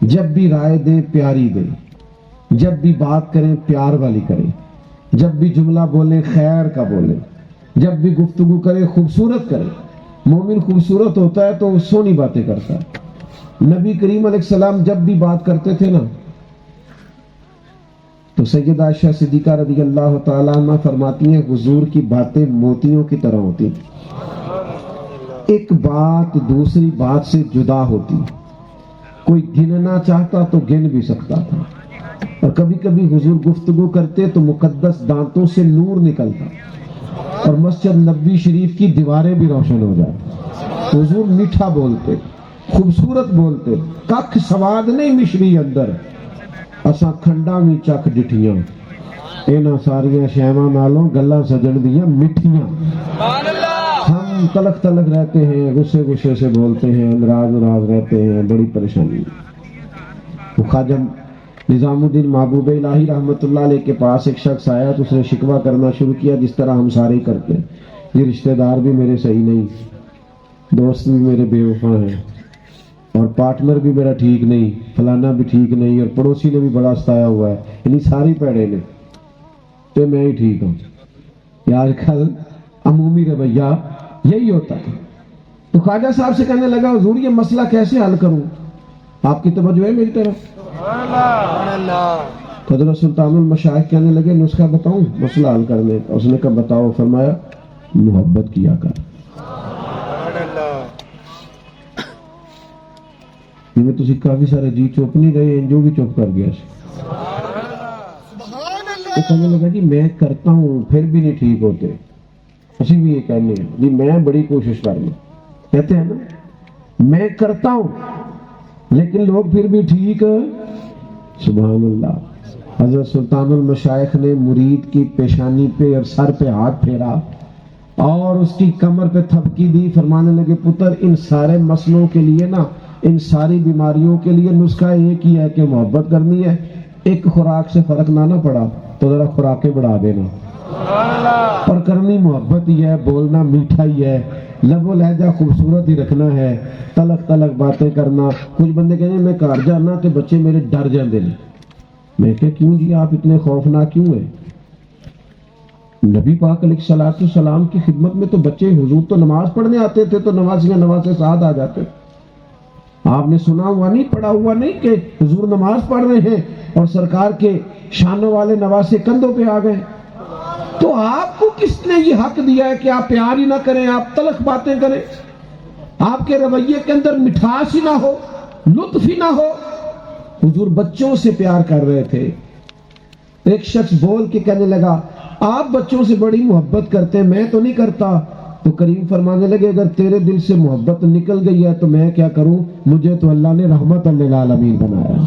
जब भी राय दे प्यारी दे, जब भी बात करें प्यार वाली करें, जब भी जुमला बोले खैर का बोले, जब भी गुफ्तगू करे खूबसूरत करे। मोमिन खूबसूरत होता है तो वो सोनी बातें करता है। नबी करीम अलैहिस्सलाम जब भी बात करते थे ना, तो सैयदा आयशा सिद्दीका रज़ी अल्लाह तआला अन्हा फरमाती हैं हुजूर की बातें मोतियों की तरह होती, एक बात दूसरी बात से जुदा होती, कोई गिनना चाहता तो गिन भी सकता था। और कभी कभी हुजूर गुफ्तगू करते तो मुकद्दस दांतों से नूर निकलता और मस्जिद नबी शरीफ की दीवारें भी रोशन हो जाती। हुजूर मीठा बोलते, खूबसूरत बोलते, कख सवाद नहीं मिश्री अंदर, असा खंडा भी चख डिठियां, इन्हां सारियां शैवां नालों गल्लां सजण दियां मिठियां। हम तलक तलक रहते हैं, गुस्से गुस्से से बोलते हैं, नाराज रहते हैं, बड़ी परेशानी। ख्वाजा निजामुद्दीन महबूब इलाही रहमतुल्लाह अलैह के पास एक शख्स आया तो उसने शिकवा करना शुरू किया, जिस तरह हम सारे करते हैं, ये रिश्तेदार भी मेरे सही नहीं, दोस्त भी मेरे बेवफा हैं, और पार्टनर भी मेरा ठीक नहीं, फलाना भी ठीक नहीं, और पड़ोसी ने भी बड़ा सताया हुआ है, यानी सारी पैड़े ने, तो मैं ही ठीक हूँ। यार आजकल अमूमी रवैया यही होता है। तो ख्वाजा साहब से कहने लगा हुजूर ये मसला कैसे हल करूं? आपकी तवज्जो है मेरी तरफ? हज़रत सुल्तानुल मशाइख कहने लगे नुस्खा बताऊं मसला हल करने? उसने कहा बताओ। फरमाया मोहब्बत किया कर। जिन्हें तुसी काफी सारे जी चुप नहीं रहे, जो भी चुप कर गया। तो कहने लगा जी मैं करता हूं फिर भी नहीं ठीक होते। ਅਸੀਂ भी ये कहने हैं जी मैं बड़ी कोशिश कर लूं, कहते हैं ना मैं करता हूं लेकिन लोग फिर भी ठीक سبحان اللہ۔ حضرت سلطان المشائخ نے مرید کی پیشانی پہ اور سر پہ ہاتھ پھیرا اور اس کی کمر پہ تھپکی دی، فرمانے لگے پتر ان سارے مسئلوں کے لیے نا، ان ساری بیماریوں کے لیے نسخہ ایک ہی ہے کہ محبت کرنی ہے۔ ایک خوراک سے فرق نہ پڑا تو ذرا خوراکیں بڑھا دینا، پر کرنی محبت ہی ہے، بولنا میٹھا ہی ہے، لب و لہجہ خوبصورت ہی رکھنا ہے، تلک تلک باتیں کرنا۔ کچھ بندے کہتے ہیں میں گھر جانا تو بچے میرے ڈر جاندے نے، میں کہ کیوں جی آپ اتنے خوفناک کیوں ہیں؟ نبی پاک علیہ الصلوۃ والسلام کی خدمت میں تو بچے، حضور تو نماز پڑھنے آتے تھے تو نمازیاں نماز ساتھ آ جاتے، آپ نے سنا ہوا نہیں، پڑھا ہوا نہیں کہ حضور نماز پڑھ رہے ہیں اور سرکار کے شانوں والے نواسے کندھوں پہ آ گئے؟ تو آپ کو کس نے یہ حق دیا ہے کہ آپ پیار ہی نہ کریں، آپ تلخ باتیں کریں، آپ کے رویے کے اندر مٹھاس ہی نہ ہو، لطف ہی نہ ہو؟ حضور بچوں سے پیار کر رہے تھے۔ ایک شخص بول کے کہنے لگا آپ بچوں سے بڑی محبت کرتے ہیں، میں تو نہیں کرتا۔ تو کریم فرمانے لگے اگر تیرے دل سے محبت نکل گئی ہے تو میں کیا کروں، مجھے تو اللہ نے رحمت للعالمین بنایا۔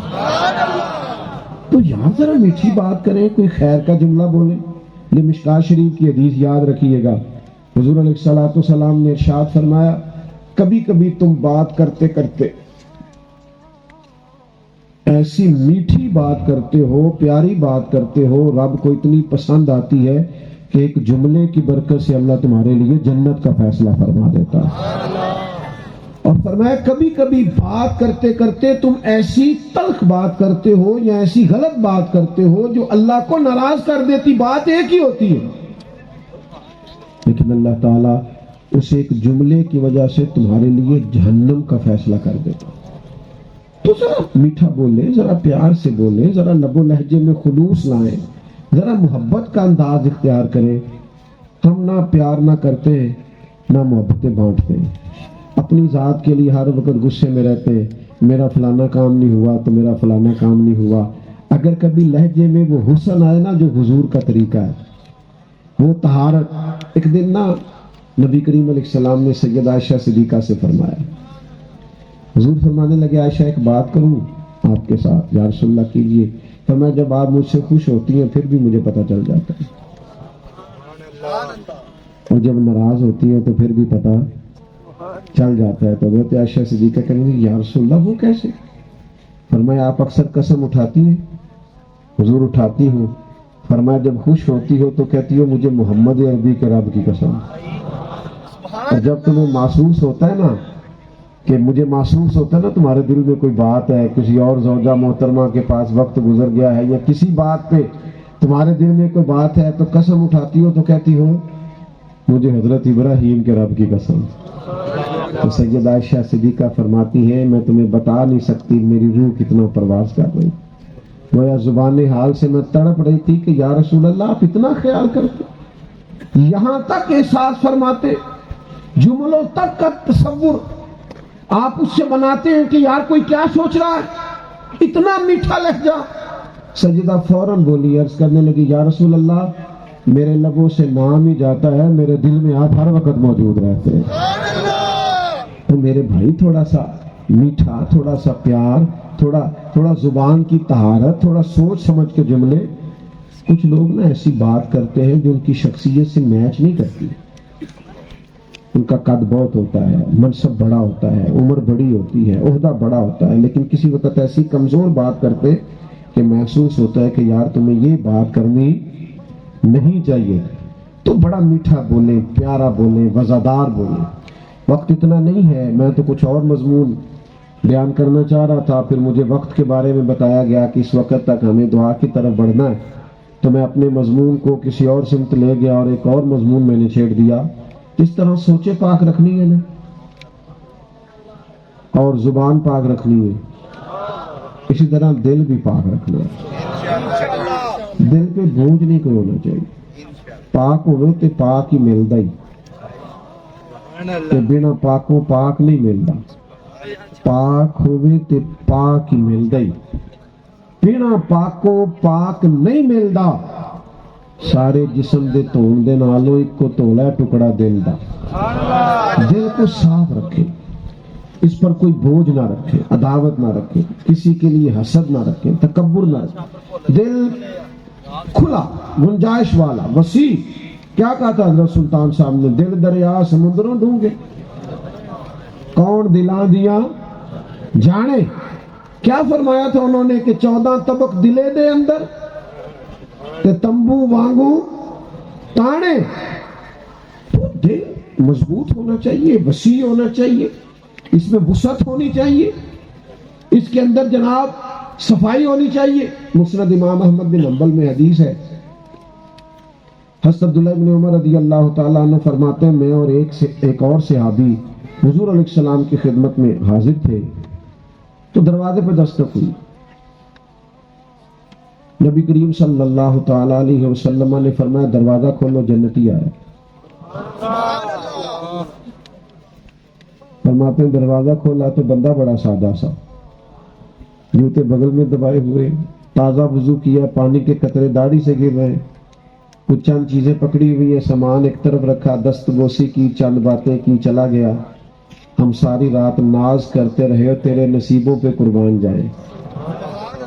تو یہاں ذرا میٹھی بات کریں، کوئی خیر کا جملہ بولیں۔ یہ مشکاۃ شریف کی حدیث یاد رکھیے گا، حضور علیہ الصلوۃ والسلام نے ارشاد فرمایا کبھی کبھی تم بات کرتے کرتے ایسی میٹھی بات کرتے ہو، پیاری بات کرتے ہو، رب کو اتنی پسند آتی ہے کہ ایک جملے کی برکت سے اللہ تمہارے لیے جنت کا فیصلہ فرما دیتا ہے۔ اور فرمایا کبھی کبھی بات کرتے کرتے تم ایسی تلخ بات کرتے ہو یا ایسی غلط بات کرتے ہو جو اللہ کو ناراض کر دیتی، بات ایک ہی ہوتی ہے لیکن اللہ تعالیٰ اس ایک جملے کی وجہ سے تمہارے لیے جہنم کا فیصلہ کر دیتا۔ تو ذرا میٹھا بولے، ذرا پیار سے بولے، ذرا لب و لہجے میں خلوص لائیں، ذرا محبت کا انداز اختیار کریں۔ ہم نہ پیار نہ کرتے ہیں نہ محبتیں بانٹتے ہیں، اپنی ذات کے لیے ہر وقت غصے میں رہتے ہیں، میرا فلانا کام نہیں ہوا تو میرا فلانا کام نہیں ہوا۔ اگر کبھی لہجے میں وہ حسن آئے نا جو حضور کا طریقہ ہے، وہ طہارت۔ ایک دن نا نبی کریم علیہ السلام نے سیدہ عائشہ صدیقہ سے فرمایا، حضور فرمانے لگے عائشہ ایک بات کروں آپ کے ساتھ؟ یا رسول اللہ کیجیے۔ فرمایا جب آپ مجھ سے خوش ہوتی ہیں پھر بھی مجھے پتہ چل جاتا ہے، اور جب ناراض ہوتی ہیں تو پھر بھی پتہ چل جاتا ہے۔ تو حضرت عائشہ صدیقہ کہیں گے یا رسول اللہ وہ کیسے؟ فرمایا آپ اکثر قسم اٹھاتی ہیں؟ حضور اٹھاتی ہوں۔ فرمایا جب خوش ہوتی ہو تو کہتی ہو مجھے محمد عربی کے رب کی قسم، اور جب تمہیں محسوس ہوتا ہے نا کہ مجھے محسوس ہوتا ہے نا تمہارے دل میں کوئی بات ہے، کسی اور زوجہ محترمہ کے پاس وقت گزر گیا ہے یا کسی بات پہ تمہارے دل میں کوئی بات ہے تو قسم اٹھاتی ہو تو کہتی ہو مجھے حضرت ابراہیم کے رب کی قسم۔ تو سیدہ عائشہ صدیقہ فرماتی ہیں میں تمہیں بتا نہیں سکتی میری روح کتنا پرواز کر رہی، گویا زبان حال سے میں تڑپ رہی تھی کہ یا رسول اللہ آپ اتنا خیال کرتے، یہاں تک احساس فرماتے، جملوں تک کا تصور آپ اس سے بناتے ہیں کہ یار کوئی کیا سوچ رہا ہے، اتنا میٹھا لہجہ۔ سیدہ فوراً بولی، عرض کرنے لگی یا رسول اللہ میرے لبوں سے نام ہی جاتا ہے، میرے دل میں آپ ہر وقت موجود رہتے ہیں۔ تو میرے بھائی تھوڑا سا میٹھا، تھوڑا سا پیار، تھوڑا زبان کی طہارت، تھوڑا سوچ سمجھ کے جملے۔ کچھ لوگ نا ایسی بات کرتے ہیں جو ان کی شخصیت سے میچ نہیں کرتی، ان کا قد بہت ہوتا ہے، منصب بڑا ہوتا ہے، عمر بڑی ہوتی ہے، عہدہ بڑا ہوتا ہے، لیکن کسی وقت ایسی کمزور بات کرتے کہ محسوس ہوتا ہے کہ یار تمہیں یہ بات کرنی نہیں چاہیے۔ تو بڑا میٹھا بولیں، پیارا بولیں، وزادار بولیں۔ وقت اتنا نہیں ہے، میں تو کچھ اور مضمون بیان کرنا چاہ رہا تھا، پھر مجھے وقت کے بارے میں بتایا گیا کہ اس وقت تک ہمیں دعا کی طرف بڑھنا ہے، تو میں اپنے مضمون کو کسی اور سمت لے گیا اور ایک اور مضمون میں نے چھیڑ دیا۔ اس طرح سوچے پاک رکھنی ہے نا، اور زبان پاک رکھنی ہے، اسی طرح دل بھی پاک رکھنا ہے۔ دل پہ بوجھ نہیں کوئی ہونا چاہیے، پاک ہوئے تو پاک ہی ملتا ہی، کہ بنا پاکوں پاک نہیں ملتا، پاک ہوئے تو پاک ہی ملتا ہی، بنا پاکوں پاک نہیں ملتا۔ سارے جسم دے دھون دے نالوں ایک کو دھولا ٹکڑا دل دا۔ دل کو صاف رکھے، اس پر کوئی بوجھ نہ رکھے، عداوت نہ رکھے، کسی کے لیے حسد نہ رکھے، تکبر نہ رکھے، دل کھلا، گنجائش والا، وسیع۔ کیا کہا تھا حضرت سلطان صاحب نے؟ دل دریا سمندروں ڈونگے، کون دلاں دیا جانے۔ کیا فرمایا تھا انہوں نے کہ 14 طبق دلے دے اندر تے تمبو وانگو تانے۔ تو دل مضبوط ہونا چاہیے، وسیع ہونا چاہیے، اس میں وسعت ہونی چاہیے، اس کے اندر جناب صفائی ہونی چاہیے۔ مسند امام احمد بن حنبل میں حدیث ہے، حضرت عبداللہ بن عمر رضی اللہ تعالیٰ عنہ فرماتے ہیں میں اور ایک اور صحابی حضور علیہ السلام کی خدمت میں حاضر تھے تو دروازے پہ دستک ہوئی۔ نبی کریم صلی اللہ تعالیٰ علیہ وسلم نے فرمایا دروازہ کھولو، جنتی آیا۔ فرماتے ہیں دروازہ کھولا تو بندہ بڑا سادہ سا، جوتے بغل میں دبائے ہوئے، تازہ وضو کیا، پانی کے قطرے داڑھی سے گر رہے، کچھ چند چیزیں پکڑی ہوئی ہیں، سامان ایک طرف رکھا، دست بوسی کی، چند باتیں کی، چلا گیا۔ ہم ساری رات ناز کرتے رہے، تیرے نصیبوں پہ قربان جائے۔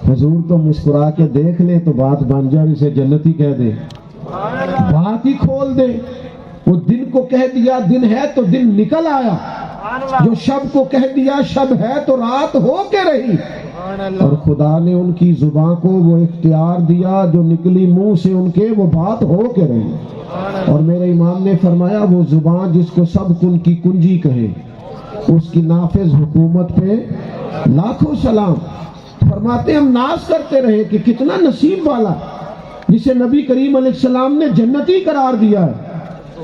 حضور تو مسکرا کے دیکھ لے تو بات بن جائے، اسے جنتی کہہ دے، بات ہی کھول دے۔ وہ دن کو کہہ دیا دن ہے تو دن نکل آیا، جو شب کو کہہ دیا شب ہے تو رات ہو کے رہی، اور خدا نے ان کی زبان کو وہ اختیار دیا جو نکلی منہ سے ان کے وہ بات ہو کے رہی۔ اور میرے امام نے فرمایا وہ زبان جس کو سب کن کی کنجی کہے اس کی نافذ حکومت پہ لاکھوں سلام۔ فرماتے ہم ناز کرتے رہے کہ کتنا نصیب والا جسے نبی کریم علیہ السلام نے جنتی قرار دیا ہے۔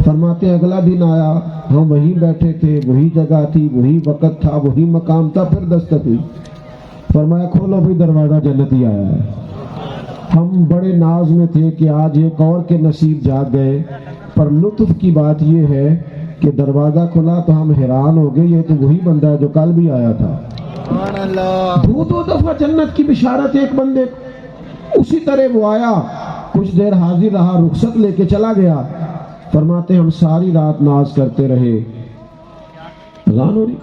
فرماتے اگلا دن آیا، ہم وہیں بیٹھے تھے، وہی جگہ تھی، وہی وقت تھا، وہی مقام تھا، پھر دستک ہوئی۔ فرمایا کھولو بھی، دروازہ جنتی آیا ہے۔ ہم بڑے ناز میں تھے کہ آج ایک اور کے نصیب جاگ گئے، پر لطف کی بات یہ ہے کہ دروازہ کھلا تو ہم حیران ہو گئے، یہ تو وہی بندہ ہے جو کل بھی آیا تھا۔ دو دفعہ جنت کی بشارت ایک بندے کو، اسی طرح وہ آیا، کچھ دیر حاضر رہا، رخصت لے کے چلا گیا۔ فرماتے ہم ساری رات ناز کرتے رہے۔ اذان ہو رہی؟